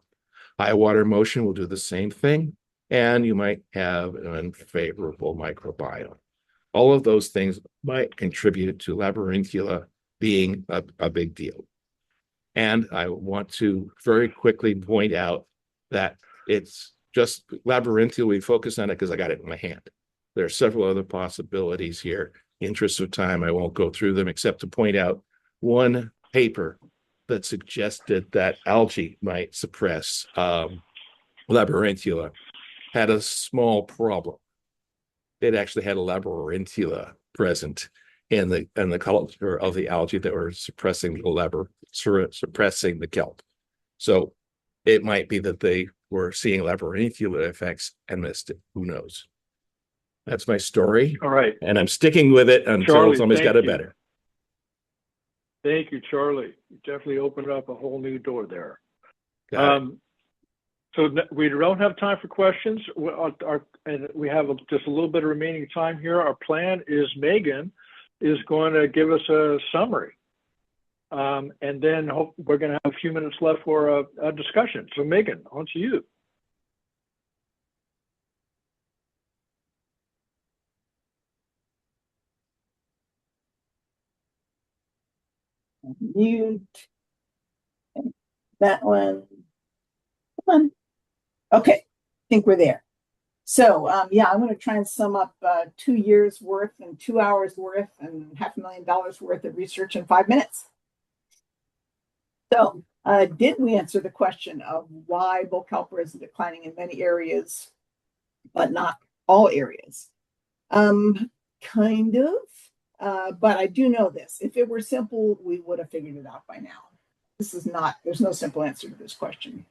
High water motion will do the same thing, and you might have an unfavorable microbiome. All of those things might contribute to labyrinthia being a big deal. And I want to very quickly point out that it's just labyrinthia. We focus on it because I got it in my hand. There are several other possibilities here. In the interest of time, I won't go through them except to point out one paper that suggested that algae might suppress labyrinthia had a small problem. It actually had a labyrinthia present in the culture of the algae that were suppressing the kelp. So it might be that they were seeing labyrinthia effects and missed it. Who knows? That's my story. All right. And I'm sticking with it until somebody's got it better. Thank you, Charlie. You definitely opened up a whole new door there. So we don't have time for questions. And we have just a little bit of remaining time here. Our plan is Megan is going to give us a summary. And then we're going to have a few minutes left for a discussion. So Megan, on to you. Mute. That one. Come on. Okay, I think we're there. So yeah, I'm going to try and sum up 2 years worth and 2 hours worth and $500,000 worth of research in 5 minutes. So did we answer the question of why bull kelp is declining in many areas, but not all areas? Kind of, but I do know this. If it were simple, we would have figured it out by now. This is not, there's no simple answer to this question.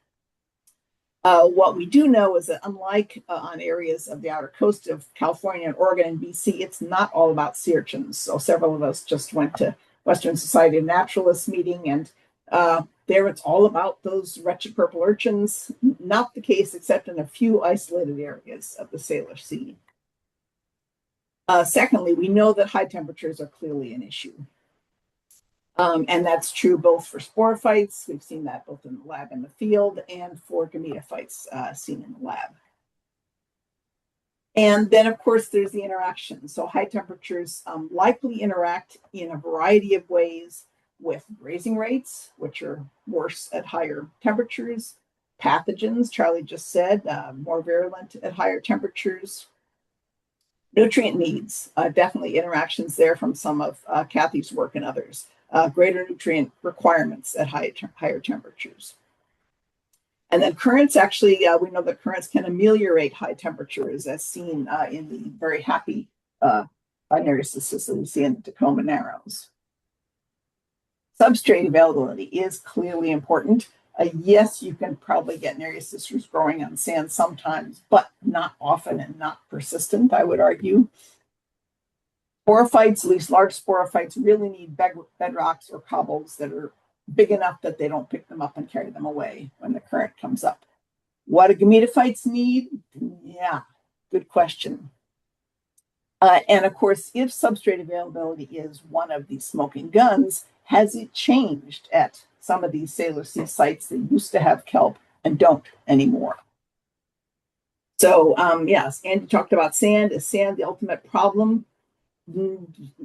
What we do know is that unlike on areas of the outer coast of California and Oregon and BC, it's not all about sea urchins. So several of us just went to Western Society of Naturalists meeting, and there it's all about those wretched purple urchins. Not the case except in a few isolated areas of the Salish Sea. Secondly, we know that high temperatures are clearly an issue. And that's true both for sporophytes, we've seen that both in the lab and the field, and for gametophytes seen in the lab. And then, of course, there's the interaction. So high temperatures likely interact in a variety of ways with grazing rates, which are worse at higher temperatures, pathogens, Charlie just said, more virulent at higher temperatures, nutrient needs, definitely interactions there from some of Kathy's work and others. Greater nutrient requirements at higher temperatures. And then currents, actually, we know that currents can ameliorate high temperatures as seen in the very happy Nereocystis that we see in the Tacoma Narrows. Substrate availability is clearly important. Yes, you can probably get Nereocystis growing on sand sometimes, but not often and not persistent, I would argue. Sporophytes, at least large sporophytes, really need bedrocks or cobbles that are big enough that they don't pick them up and carry them away when the current comes up. What do gametophytes need? Yeah, good question. And of course, if substrate availability is one of the smoking guns, has it changed at some of these Salish Sea sites that used to have kelp and don't anymore? So yes, Andy talked about sand. Is sand the ultimate problem?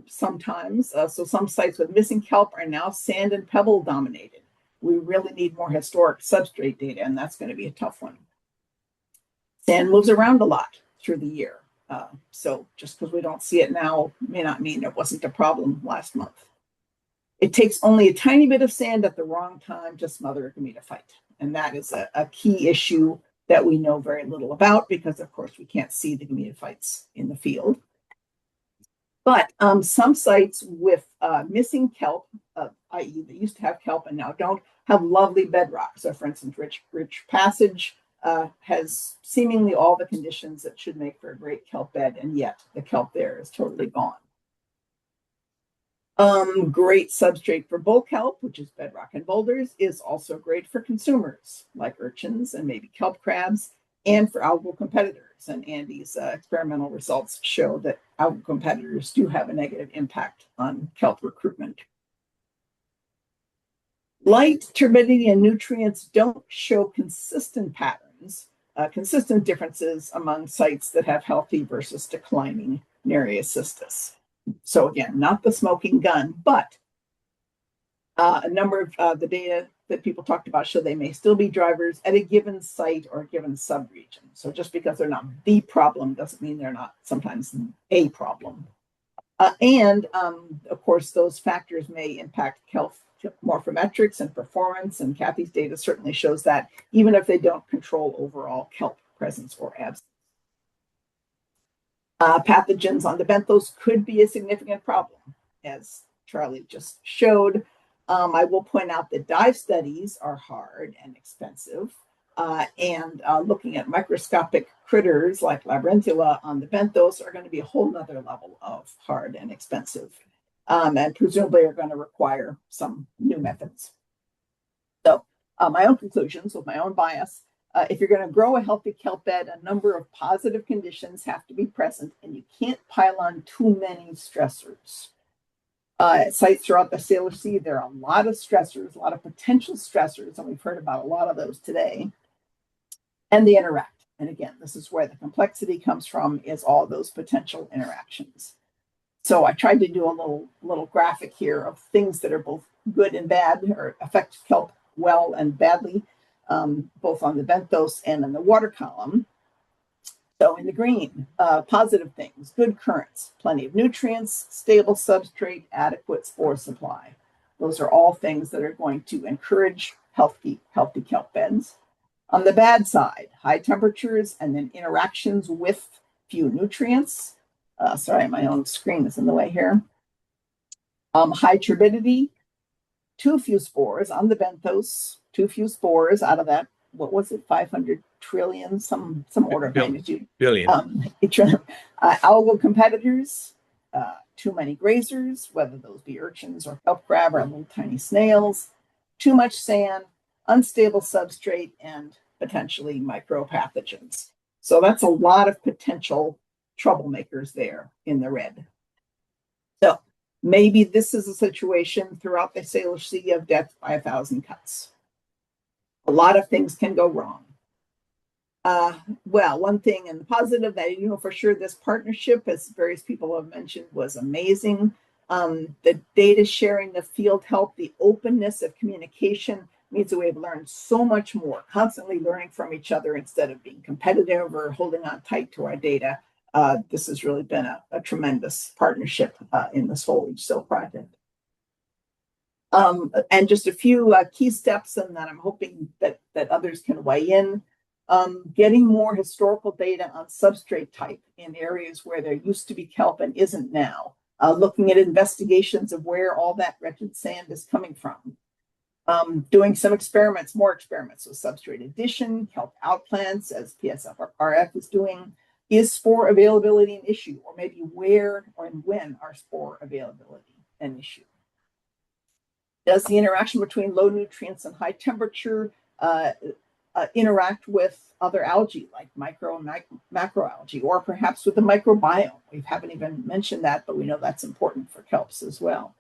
Sometimes. So some sites with missing kelp are now sand and pebble dominated. We really need more historic substrate data, and that's going to be a tough one. Sand moves around a lot through the year. So just because we don't see it now may not mean it wasn't a problem last month. It takes only a tiny bit of sand at the wrong time to smother a gametophyte. And that is a key issue that we know very little about because, of course, we can't see the gametophytes in the field. But some sites with missing kelp, i.e. they used to have kelp and now don't, have lovely bedrock. So for instance, Rich Passage has seemingly all the conditions that should make for a great kelp bed, and yet the kelp there is totally gone. Great substrate for bull kelp, which is bedrock and boulders, is also great for consumers like urchins and maybe kelp crabs, and for algal competitors. And Andy's experimental results show that algal competitors do have a negative impact on kelp recruitment. Light, turbidity, and nutrients don't show consistent patterns, consistent differences among sites that have healthy versus declining Nereocystis. So again, not the smoking gun, but a number of the data that people talked about show they may still be drivers at a given site or a given subregion. So just because they're not the problem doesn't mean they're not sometimes a problem. And of course, those factors may impact kelp morphometrics and performance, and Kathy's data certainly shows that, even if they don't control overall kelp presence or absence. Pathogens on the benthos could be a significant problem, as Charlie just showed. I will point out that dive studies are hard and expensive, and looking at microscopic critters like Labyrinthula on the benthos are going to be a whole nother level of hard and expensive, and presumably are going to require some new methods. So my own conclusions with my own bias. If you're going to grow a healthy kelp bed, a number of positive conditions have to be present, and you can't pile on too many stressors. At sites throughout the Salish Sea, there are a lot of stressors, a lot of potential stressors, and we've heard about a lot of those today. And they interact. And again, this is where the complexity comes from, is all those potential interactions. So I tried to do a little graphic here of things that are both good and bad, or affect kelp well and badly, both on the benthos and in the water column. So in the green, positive things, good currents, plenty of nutrients, stable substrate, adequate spore supply. Those are all things that are going to encourage healthy kelp beds. On the bad side, high temperatures and then interactions with few nutrients. Sorry, my own screen is in the way here. High turbidity, too few spores on the benthos, too few spores out of that, what was it, 500 trillion, some order of magnitude. Billion. Algal competitors, too many grazers, whether those be urchins or kelp crab or little tiny snails, too much sand, unstable substrate, and potentially micropathogens. So that's a lot of potential troublemakers there in the red. So maybe this is a situation throughout the Salish Sea of death by 1,000 cuts. A lot of things can go wrong. Well, one thing in the positive that you know for sure, this partnership, as various people have mentioned, was amazing. The data sharing, the field help, the openness of communication means that we have learned so much more, constantly learning from each other instead of being competitive or holding on tight to our data. This has really been a tremendous partnership in this whole HSIL project. And just a few key steps, and that I'm hoping that others can weigh in. Getting more historical data on substrate type in areas where there used to be kelp and isn't now. Looking at investigations of where all that wretched sand is coming from. Doing some experiments, more experiments with substrate addition, kelp outplants, as PSFRF is doing. Is spore availability an issue, or maybe where or when are spore availability an issue? Does the interaction between low nutrients and high temperature interact with other algae like micro and macroalgae, or perhaps with the microbiome? We haven't even mentioned that, but we know that's important for kelps as well.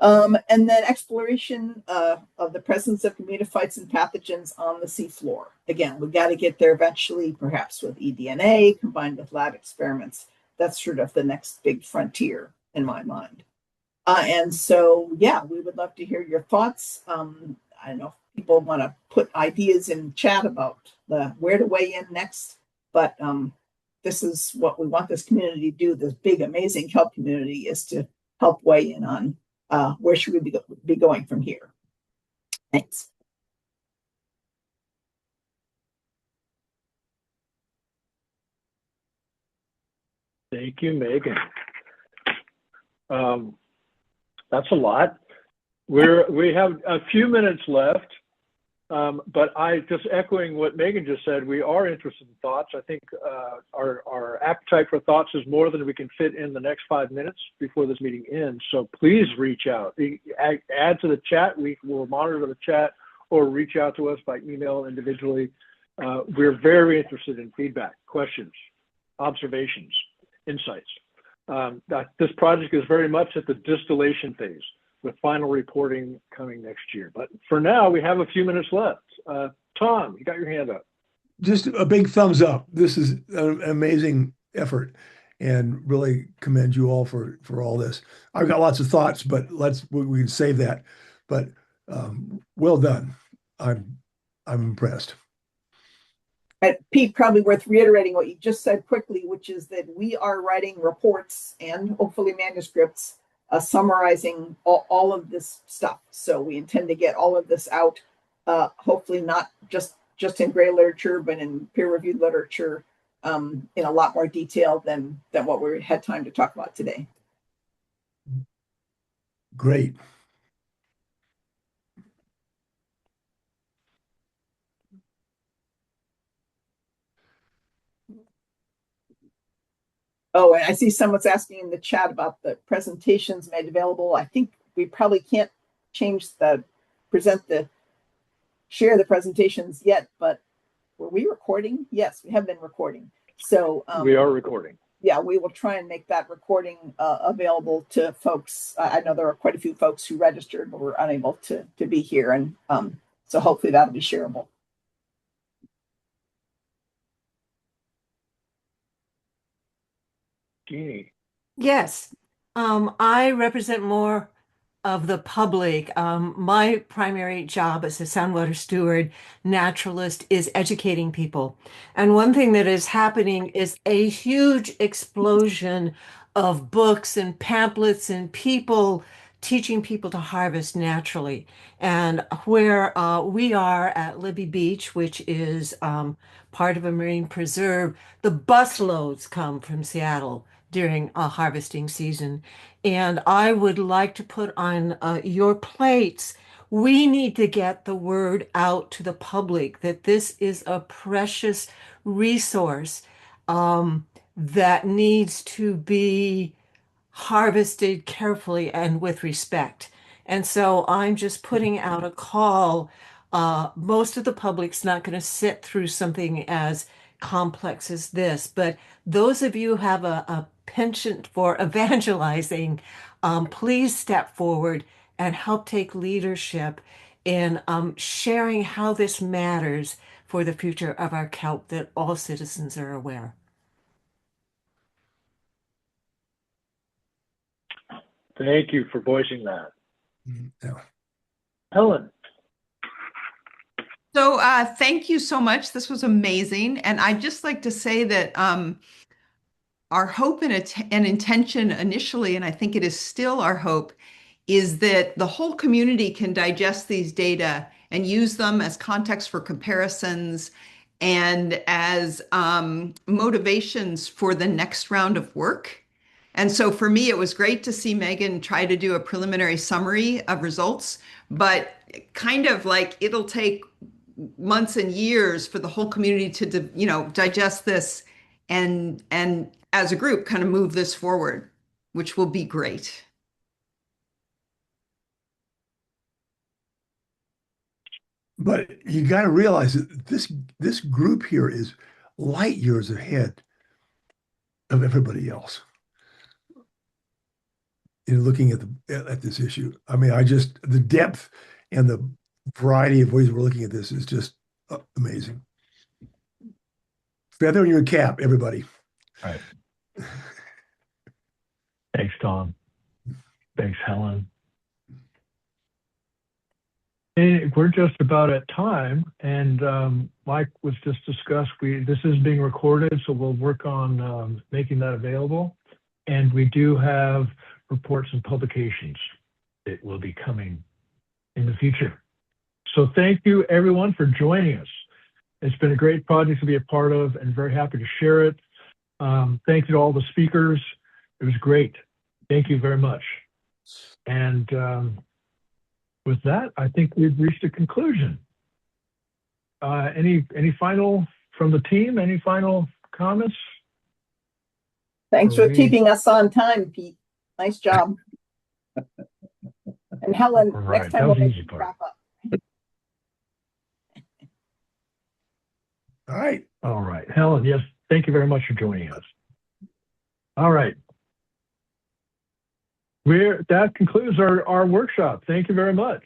And then exploration of the presence of communophytes and pathogens on the seafloor. Again, we got to get there eventually, perhaps with eDNA combined with lab experiments. That's sort of the next big frontier in my mind. And so, yeah, we would love to hear your thoughts. I don't know if people want to put ideas in chat about where to weigh in next, but this is what we want this community to do. This big, amazing kelp community is to help weigh in on where should we be going from here. Thanks. Thank you, Megan. That's a lot. We have a few minutes left, but I just echoing what Megan just said, we are interested in thoughts. I think our appetite for thoughts is more than we can fit in the next 5 minutes before this meeting ends. So please reach out, add to the chat. We will monitor the chat or reach out to us by email individually. We're very interested in feedback, questions, observations, insights. This project is very much at the distillation phase, with final reporting coming next year. But for now, we have a few minutes left. Tom, you got your hand up. Just a big thumbs up. This is an amazing effort, and really commend you all for all this. I've got lots of thoughts, but we can save that. But well done. I'm impressed. And Pete, probably worth reiterating what you just said quickly, which is that we are writing reports and hopefully manuscripts summarizing all of this stuff. So we intend to get all of this out, hopefully not just in gray literature, but in peer-reviewed literature in a lot more detail than what we had time to talk about today. Great. Oh, and I see someone's asking in the chat about the presentations made available. I think we probably can't share the presentations yet, but were we recording? Yes, we have been recording. So we are recording. Yeah, we will try and make that recording available to folks. I know there are quite a few folks who registered but were unable to be here. And so hopefully that'll be shareable. Jeannie. Yes, I represent more of the public. My primary job as a soundwater steward, naturalist, is educating people. And one thing that is happening is a huge explosion of books and pamphlets and people teaching people to harvest naturally. And where we are at Libby Beach, which is part of a marine preserve, the busloads come from Seattle during harvesting season. And I would like to put on your plates, we need to get the word out to the public that this is a precious resource that needs to be harvested carefully and with respect. And so I'm just putting out a call. Most of the public's not going to sit through something as complex as this, but those of you who have a penchant for evangelizing, please step forward and help take leadership in sharing how this matters for the future of our kelp, that all citizens are aware. Thank you for voicing that. Yeah. Helen. So thank you so much. This was amazing. And I'd just like to say that our hope and intention initially, and I think it is still our hope, is that the whole community can digest these data and use them as context for comparisons and as motivations for the next round of work. And so for me, it was great to see Megan try to do a preliminary summary of results, but kind of like it'll take months and years for the whole community to digest this and as a group kind of move this forward, which will be great. But you got to realize that this group here is light years ahead of everybody else in looking at this issue. I mean, the depth and the variety of ways we're looking at this is just amazing. Feather in your cap, everybody. All right. Thanks, Tom. Thanks, Helen. And we're just about at time, and like was just discussed, this is being recorded, so we'll work on making that available. And we do have reports and publications that will be coming in the future. So thank you, everyone, for joining us. It's been a great project to be a part of, and very happy to share it. Thank you to all the speakers. It was great. Thank you very much. And with that, I think we've reached a conclusion. Any final from the team? Any final comments? Thanks for keeping us on time, Pete. Nice job. And Helen, next time we'll make you wrap up. All right. All right. Helen, yes, thank you very much for joining us. All right. That concludes our workshop. Thank you very much.